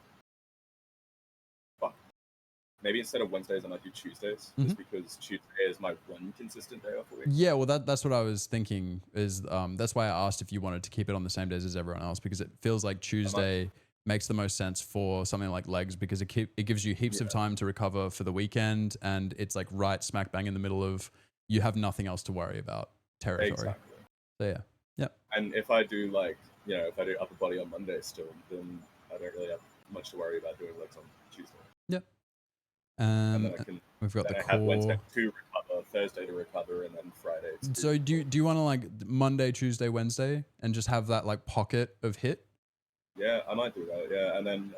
maybe instead of Wednesdays, I might do Tuesdays, just because Tuesday is my one consistent day off a week. Yeah, well, that's what I was thinking. Is that's why I asked if you wanted to keep it on the same days as everyone else, because it feels like Tuesday makes the most sense for something like legs, because it gives you heaps of time to recover for the weekend, and it's like right smack bang in the middle of, you have nothing else to worry about territory. Exactly. So yeah. And if I do if I do upper body on Monday still, then I don't really have much to worry about doing legs on Tuesday. Yeah. And then we've got the I core. have Wednesday to recover, Thursday to recover, and then Friday. So do you want to like Monday, Tuesday, Wednesday, and just have that like pocket of hit? Yeah, I might do that. Yeah, and then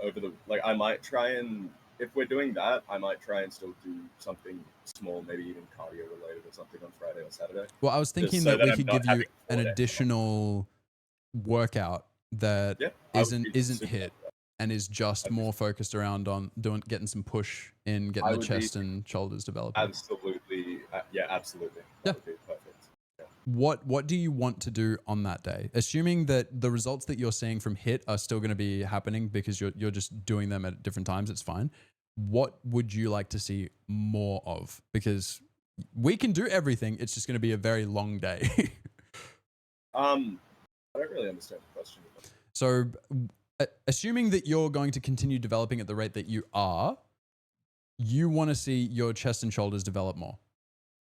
I might try and if we're doing that, I might try and still do something small, maybe even cardio related or something on Friday or Saturday. Well, I was thinking so that we I'm could not give you having an 4 days off. additional workout that I would be isn't super hit happy with that. and is just more focused around on getting some push in, getting I the would chest be and shoulders developing. Absolutely. Absolutely. Yeah. That would be perfect. What do you want to do on that day? Assuming that the results that you're seeing from HIIT are still going to be happening because you're just doing them at different times, it's fine. What would you like to see more of? Because we can do everything. It's just going to be a very long day. I don't really understand the question. So, assuming that you're going to continue developing at the rate that you are, you want to see your chest and shoulders develop more.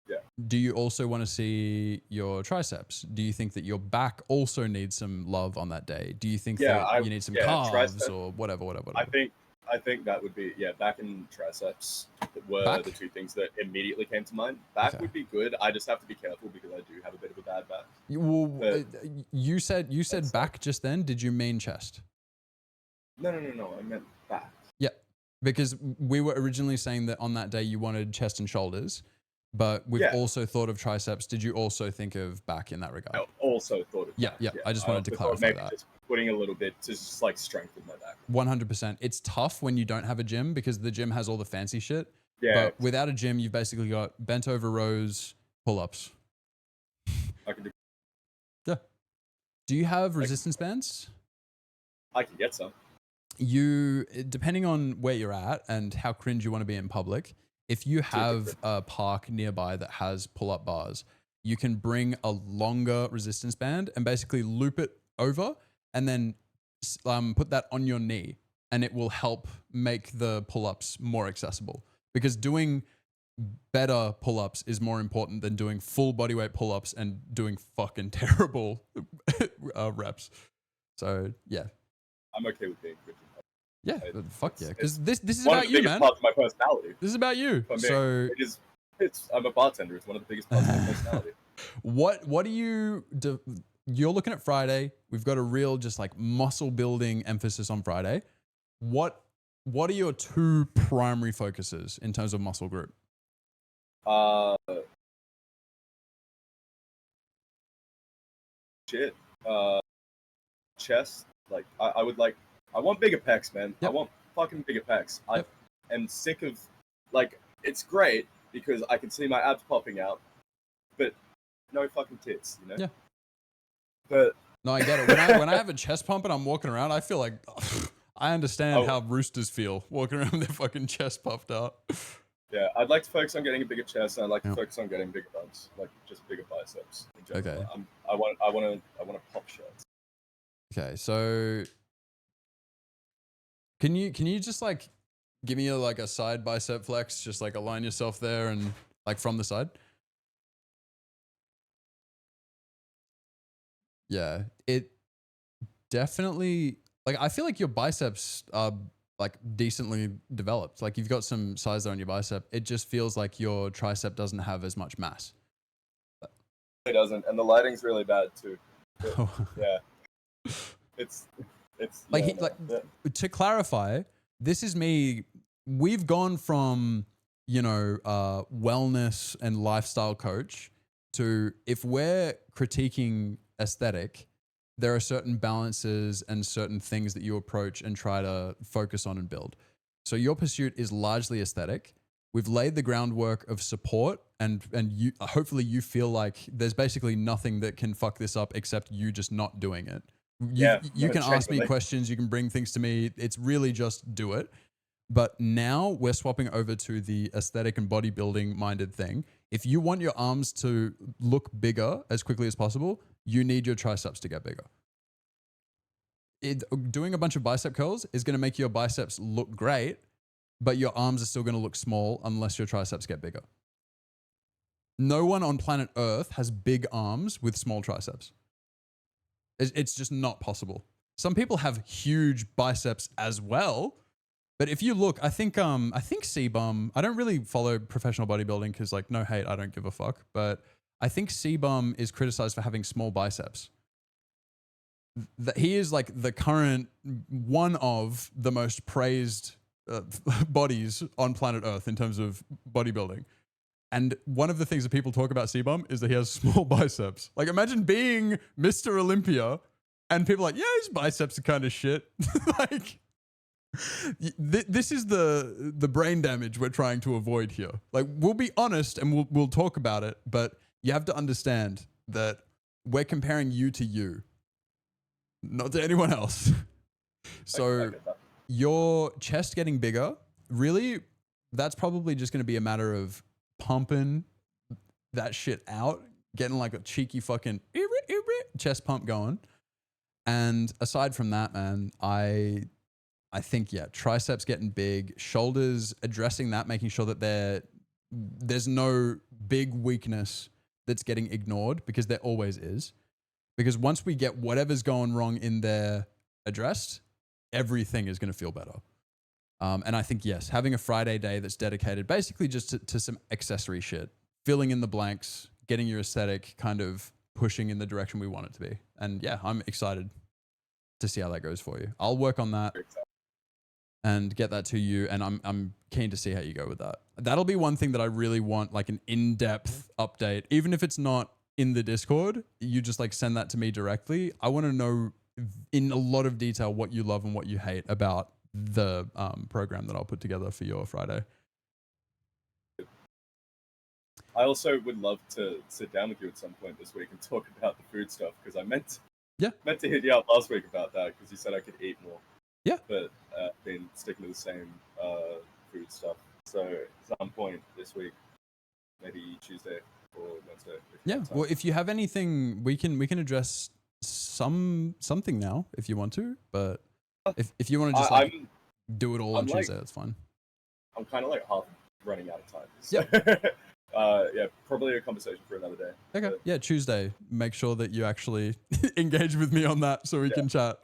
Yeah. Do you also want to see your triceps? Do you think that your back also needs some love on that day? Do you think that you need some calves or whatever? I think that would be, back and triceps were Back? the 2 things that immediately came to mind. Back would be good. I just have to be careful because I do have a bit of a bad back. You said back just then. Did you mean chest? No. I meant back. Yeah, because we were originally saying that on that day you wanted chest and shoulders, but we've also thought of triceps. Did you also think of back in that regard? I also thought of back. Yeah. I just wanted to clarify that. Just putting a little bit to just like strengthen my back. 100%. It's tough when you don't have a gym because the gym has all the fancy shit. Yeah. But without a gym, you've basically got bent over rows, pull-ups. I can do. Yeah. Do you have resistance bands? I can get some. You, depending on where you're at and how cringe you want to be in public, if you have a park nearby that has pull-up bars, you can bring a longer resistance band and basically loop it over and then put that on your knee, and it will help make the pull-ups more accessible, because doing better pull-ups is more important than doing full bodyweight pull-ups and doing fucking terrible reps. So yeah. I'm okay with being good. Yeah, fuck yeah. Because this is about you, man. One of the biggest parts of my personality. This is about you. So I'm a bartender. It's one of the biggest parts of my personality. What do you do? You're looking at Friday. We've got a real just like muscle building emphasis on Friday. What are your 2 primary focuses in terms of muscle group? Chest. Like I want bigger pecs, man. Yep. I want fucking bigger pecs. I am sick of, like, it's great because I can see my abs popping out, but no fucking tits, you know? Yeah. But no, I get it. When I have a chest pump and I'm walking around, I feel like I understand how roosters feel walking around with their fucking chest puffed out. Yeah, I'd like to focus on getting a bigger chest, and I'd like to focus on getting bigger abs, like just bigger biceps in general. Okay. I want to pop shirts. Okay, so can you just like give me a side bicep flex, just like align yourself there and like from the side? Yeah, it definitely, like, I feel like your biceps are like decently developed. Like, you've got some size there on your bicep. It just feels like your tricep doesn't have as much mass. It doesn't, and the lighting's really bad too. Yeah. It's like, to clarify, this is me. We've gone from, wellness and lifestyle coach to, if we're critiquing aesthetic, there are certain balances and certain things that you approach and try to focus on and build. So your pursuit is largely aesthetic. We've laid the groundwork of support, and you, hopefully you feel like there's basically nothing that can fuck this up except you just not doing it. You can ask me questions, you can bring things to me. It's really just do it. But now we're swapping over to the aesthetic and bodybuilding minded thing. If you want your arms to look bigger as quickly as possible, you need your triceps to get bigger. Doing a bunch of bicep curls is going to make your biceps look great, but your arms are still going to look small unless your triceps get bigger. No one on planet Earth has big arms with small triceps. It's just not possible. Some people have huge biceps as well, but if you look, I think C-Bum, I don't really follow professional bodybuilding because, like, no hate, I don't give a fuck, but I think C-Bum is criticized for having small biceps. He is like the current one of the most praised bodies on planet Earth in terms of bodybuilding. And one of the things that people talk about C-Bum is that he has small biceps. Like, imagine being Mr. Olympia and people are like, yeah, his biceps are kind of shit. Like, this is the brain damage we're trying to avoid here. Like, we'll be honest and we'll talk about it, but you have to understand that we're comparing you to you, not to anyone else. So your chest getting bigger, really, that's probably just going to be a matter of pumping that shit out, getting like a cheeky fucking chest pump going. And aside from that, man, I think, yeah, triceps getting big, shoulders addressing that, making sure that there's no big weakness that's getting ignored, because there always is. Because once we get whatever's going wrong in there addressed, everything is going to feel better. And I think, yes, having a Friday day that's dedicated basically just to some accessory shit, filling in the blanks, getting your aesthetic kind of pushing in the direction we want it to be. And yeah, I'm excited to see how that goes for you. I'll work on that and get that to you. And I'm keen to see how you go with that. That'll be one thing that I really want, like an in-depth update, even if it's not in the Discord, you just like send that to me directly. I want to know in a lot of detail what you love and what you hate about the program that I'll put together for your Friday. I also would love to sit down with you at some point this week and talk about the food stuff, because I meant to hit you up last week about that, because you said I could eat more. Yeah. But been sticking to the same food stuff. So at some point this week, maybe Tuesday or Wednesday. Yeah. Well, if you have anything, we can address something now if you want to. But if you want to just do it all on Tuesday, that's fine. I'm kind of like half running out of time. So. Yeah, probably a conversation for another day. Okay. But, yeah, Tuesday. Make sure that you actually engage with me on that so we can chat.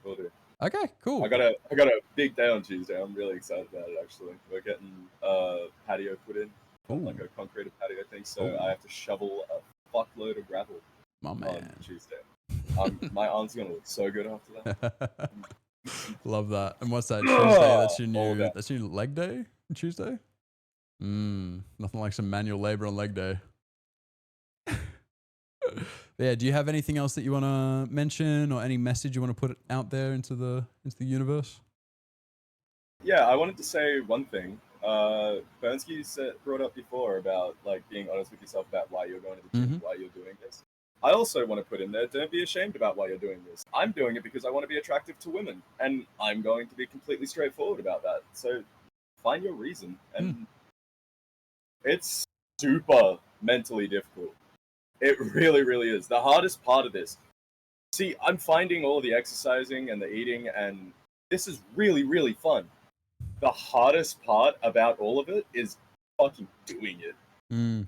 Will do. Okay, cool. I got a big day on Tuesday. I'm really excited about it, actually. We're getting patio put in, like a concrete patio thing. So I have to shovel a fuckload of gravel on Tuesday. My arm's gonna look so good after that. Love that. And what's that? Tuesday? That's your leg day? Tuesday? Nothing like some manual labor on leg day. Yeah, do you have anything else that you want to mention, or any message you want to put out there into the universe? Yeah, I wanted to say one thing. Bernsky brought up before about like being honest with yourself about why you're going to the gym, why you're doing this. I also want to put in there, don't be ashamed about why you're doing this. I'm doing it because I want to be attractive to women, and I'm going to be completely straightforward about that. So find your reason. And it's super mentally difficult. It really, really is. The hardest part of this. See, I'm finding all the exercising and the eating, and this is really, really fun. The hardest part about all of it is fucking doing it.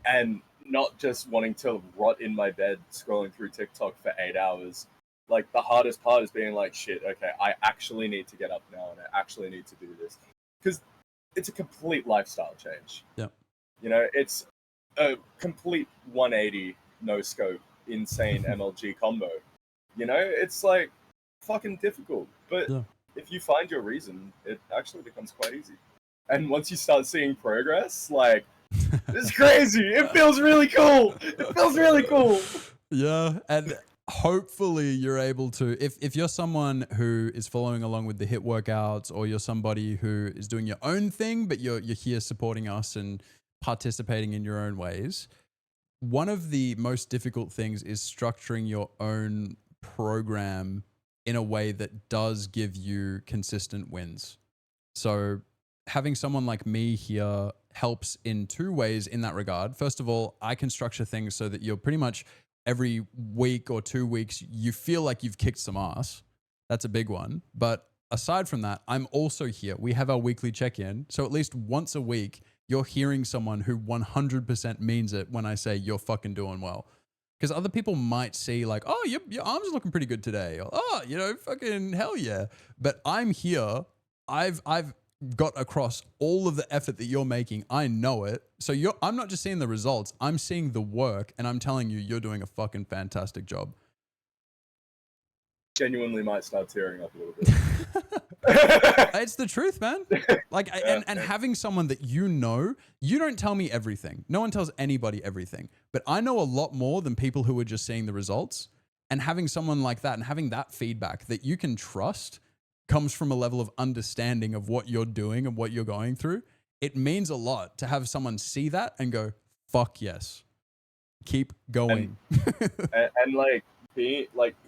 And not just wanting to rot in my bed scrolling through TikTok for 8 hours. Like, the hardest part is being like, shit, okay, I actually need to get up now, and I actually need to do this. Because it's a complete lifestyle change. Yep. You know, it's a complete 180 no scope, insane MLG combo. You know, it's like fucking difficult. But if you find your reason, it actually becomes quite easy. And once you start seeing progress, like, it's crazy. It feels really cool. It feels really cool. Yeah. And hopefully you're able to, if you're someone who is following along with the HIIT workouts, or you're somebody who is doing your own thing, but you're here supporting us and participating in your own ways, one of the most difficult things is structuring your own program in a way that does give you consistent wins. So having someone like me here helps in two ways in that regard. First of all, I can structure things so that you're pretty much every week or 2 weeks, you feel like you've kicked some ass. That's a big one. But aside from that, I'm also here. We have our weekly check-in. So at least once a week, you're hearing someone who 100% means it when I say you're fucking doing well. Because other people might see like, oh, your arms are looking pretty good today. Or, oh, you know, fucking hell yeah. But I'm here. I've got across all of the effort that you're making. I know it. So I'm not just seeing the results. I'm seeing the work, and I'm telling you, you're doing a fucking fantastic job. genuinely might start tearing up a little bit. It's the truth, man. Like, and having someone that you don't tell me everything. No one tells anybody everything. But I know a lot more than people who are just seeing the results. And having someone like that and having that feedback that you can trust comes from a level of understanding of what you're doing and what you're going through. It means a lot to have someone see that and go, fuck yes. Keep going. And like,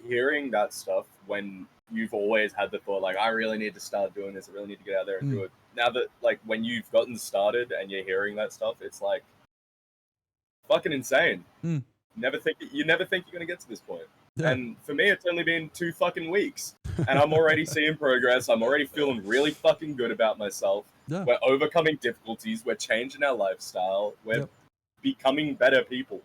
hearing that stuff when you've always had the thought, like, I really need to start doing this. I really need to get out there and do it. Now that, like, when you've gotten started and you're hearing that stuff, it's like fucking insane. You never think you're going to get to this point. Yeah. And for me, it's only been 2 fucking weeks, and I'm already seeing progress. I'm already feeling really fucking good about myself. Yeah. We're overcoming difficulties. We're changing our lifestyle. We're becoming better people.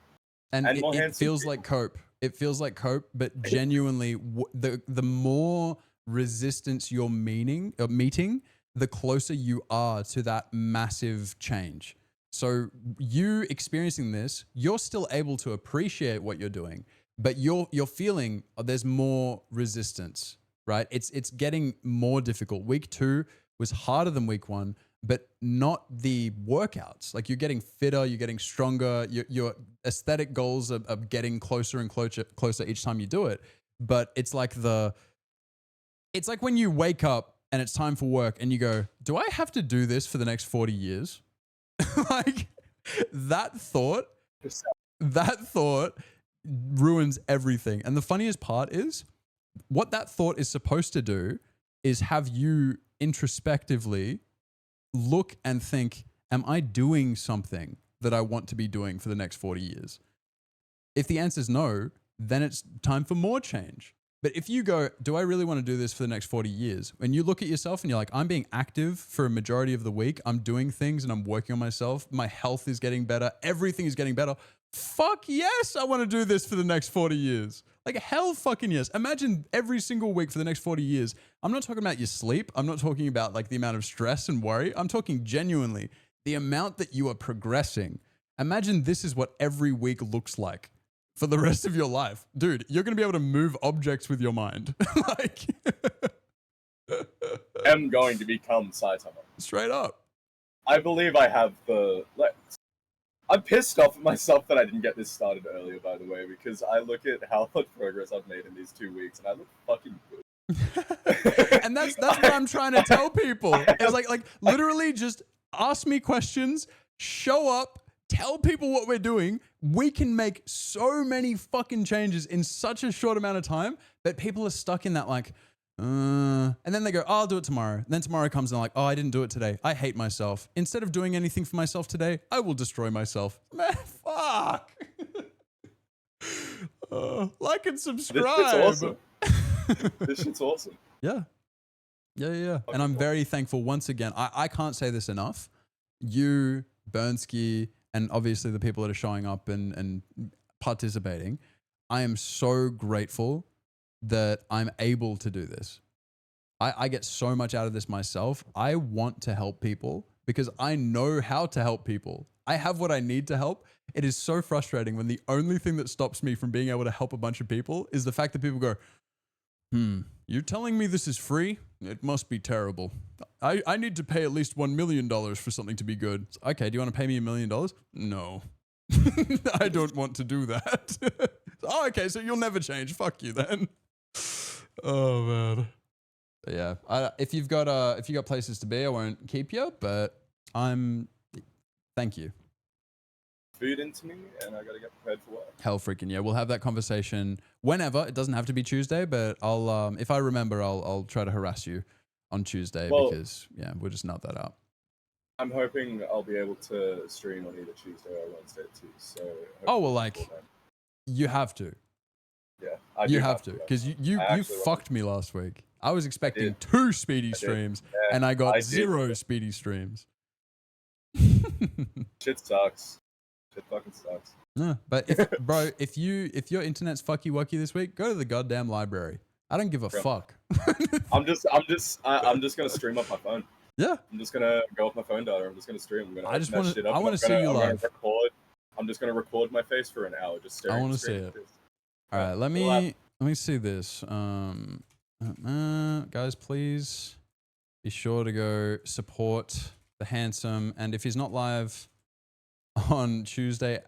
And it feels like cope. It feels like cope, but genuinely, the more resistance you're meeting, the closer you are to that massive change. So you experiencing this, you're still able to appreciate what you're doing, but you're feeling there's more resistance, right? It's getting more difficult. Week 2 was harder than week 1, but not the workouts. Like, you're getting fitter, you're getting stronger, your aesthetic goals are getting closer and closer each time you do it. But it's like when you wake up and it's time for work and you go, do I have to do this for the next 40 years? Like, that thought ruins everything. And the funniest part is what that thought is supposed to do is have you introspectively look and think, am I doing something that I want to be doing for the next 40 years? If the answer is no, then it's time for more change. But if you go, do I really want to do this for the next 40 years? When you look at yourself and you're like, I'm being active for a majority of the week. I'm doing things and I'm working on myself. My health is getting better. Everything is getting better. Fuck yes, I want to do this for the next 40 years. Like, hell fucking yes. Imagine every single week for the next 40 years. I'm not talking about your sleep. I'm not talking about like the amount of stress and worry. I'm talking genuinely the amount that you are progressing. Imagine this is what every week looks like for the rest of your life. Dude, you're going to be able to move objects with your mind. Like, I'm going to become Saitama. Straight up. I believe I have I'm pissed off at myself that I didn't get this started earlier, by the way, because I look at how much progress I've made in these 2 weeks, and I look fucking good. And that's what I'm trying to tell people. It's like literally just ask me questions, show up, tell people what we're doing. We can make so many fucking changes in such a short amount of time that people are stuck in that like, and then they go, oh, I'll do it tomorrow. And then tomorrow comes and they're like, oh, I didn't do it today. I hate myself. Instead of doing anything for myself today, I will destroy myself. Man, fuck. Like and subscribe. This shit's awesome. This shit's awesome. Yeah. And I'm very thankful once again. I can't say this enough. You, Bernski, and obviously the people that are showing up and participating, I am so grateful that I'm able to do this. I get so much out of this myself. I want to help people because I know how to help people. I have what I need to help. It is so frustrating when the only thing that stops me from being able to help a bunch of people is the fact that people go, you're telling me this is free? It must be terrible. I need to pay at least $1 million for something to be good. Okay, do you want to pay me $1 million? No. I don't want to do that. Oh, okay, so you'll never change. Fuck you then. Oh man. Yeah. If you've got places to be, I won't keep you, but thank you. Food into me and I gotta get prepared for work. Hell freaking yeah. We'll have that conversation whenever. It doesn't have to be Tuesday, but I'll if I remember I'll try to harass you on Tuesday because we'll just nut that out. I'm hoping I'll be able to stream on either Tuesday or Wednesday too. So you have to. Yeah, you have to because you fucked me last week. I was expecting 2 speedy streams and I got 0 speedy streams. Shit sucks. Shit fucking sucks. No, but if your internet's fucky wucky this week, go to the goddamn library. I don't give a fuck. I'm just gonna stream off my phone. Yeah. I'm just gonna go off my phone data. I'm just gonna stream. I want to see you live. I'm just gonna record my face for an hour. Just staring. I want to see it. All right, let me Let me see this. Guys, please be sure to go support the handsome. And if he's not live on Tuesday,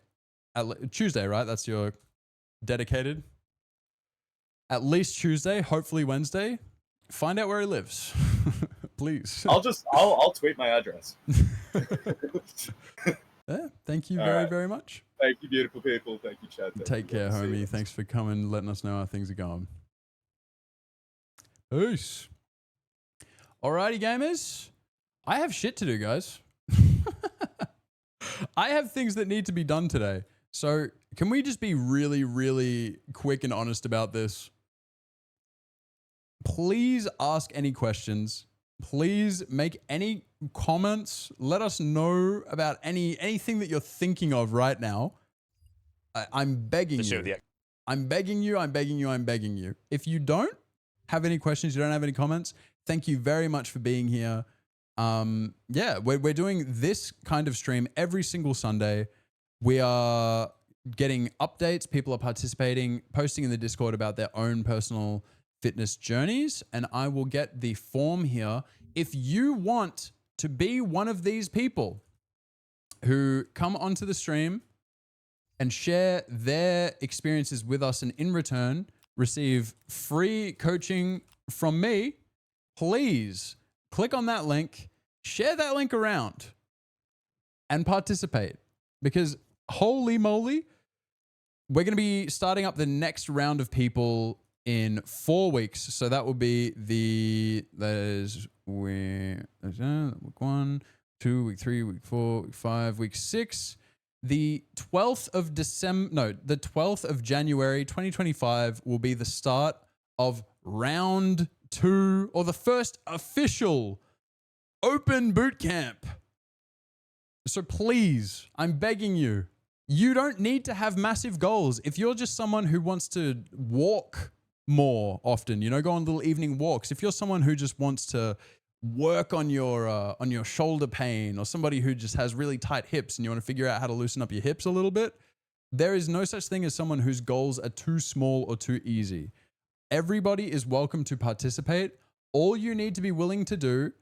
Tuesday, right? That's your dedicated. At least Tuesday, hopefully Wednesday. Find out where he lives, please. I'll tweet my address. Yeah, thank you very much. Thank you, beautiful people. Thank you, Chad. Take care, homie. Thanks for coming, letting us know how things are going. Peace. Alrighty, gamers. I have shit to do, guys. I have things that need to be done today. So can we just be really, really quick and honest about this? Please ask any questions. Please make any comments. Let us know about anything that you're thinking of right now. I'm begging you. I'm begging you. I'm begging you. I'm begging you. If you don't have any questions, you don't have any comments, thank you very much for being here. Yeah, we're doing this kind of stream every single Sunday. We are getting updates. People are participating, posting in the Discord about their own personal fitness journeys. And I will get the form here. If you want to be one of these people who come onto the stream and share their experiences with us and in return receive free coaching from me, please click on that link, share that link around and participate, because holy moly, we're going to be starting up the next round of people in 4 weeks. So that will be week 1, 2, week 3, week 4, week 5, week 6. The 12th of January 2025 will be the start of round 2, or the first official open boot camp. So please, I'm begging you, you don't need to have massive goals. If you're just someone who wants to walk more often, go on little evening walks. If you're someone who just wants to work on your shoulder pain, or somebody who just has really tight hips and you want to figure out how to loosen up your hips a little bit, there is no such thing as someone whose goals are too small or too easy. Everybody is welcome to participate. All you need to be willing to do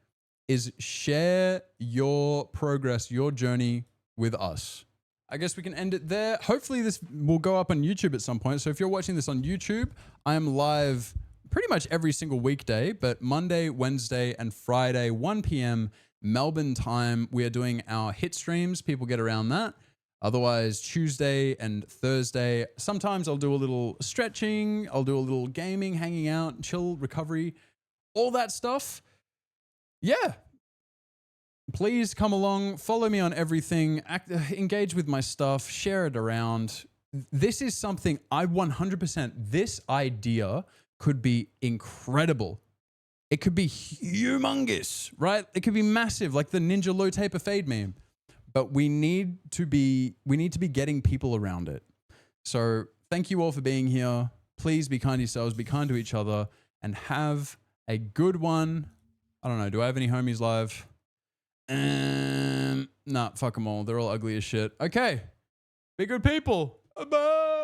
is share your progress, your journey with us. I guess we can end it there. Hopefully this will go up on YouTube at some point. So if you're watching this on YouTube, I am live pretty much every single weekday, but Monday, Wednesday, and Friday, 1 p.m. Melbourne time, we are doing our hit streams. People get around that. Otherwise, Tuesday and Thursday, sometimes I'll do a little stretching. I'll do a little gaming, hanging out, chill, recovery, all that stuff. Yeah. Please come along, follow me on everything, engage with my stuff, share it around. This is something this idea could be incredible. It could be humongous, right? It could be massive, like the Ninja Low Taper Fade meme. But we need to be getting people around it. So thank you all for being here. Please be kind to yourselves, be kind to each other, and have a good one. I don't know. Do I have any homies live? Nah, fuck them all. They're all ugly as shit. Okay. Be good people. Bye.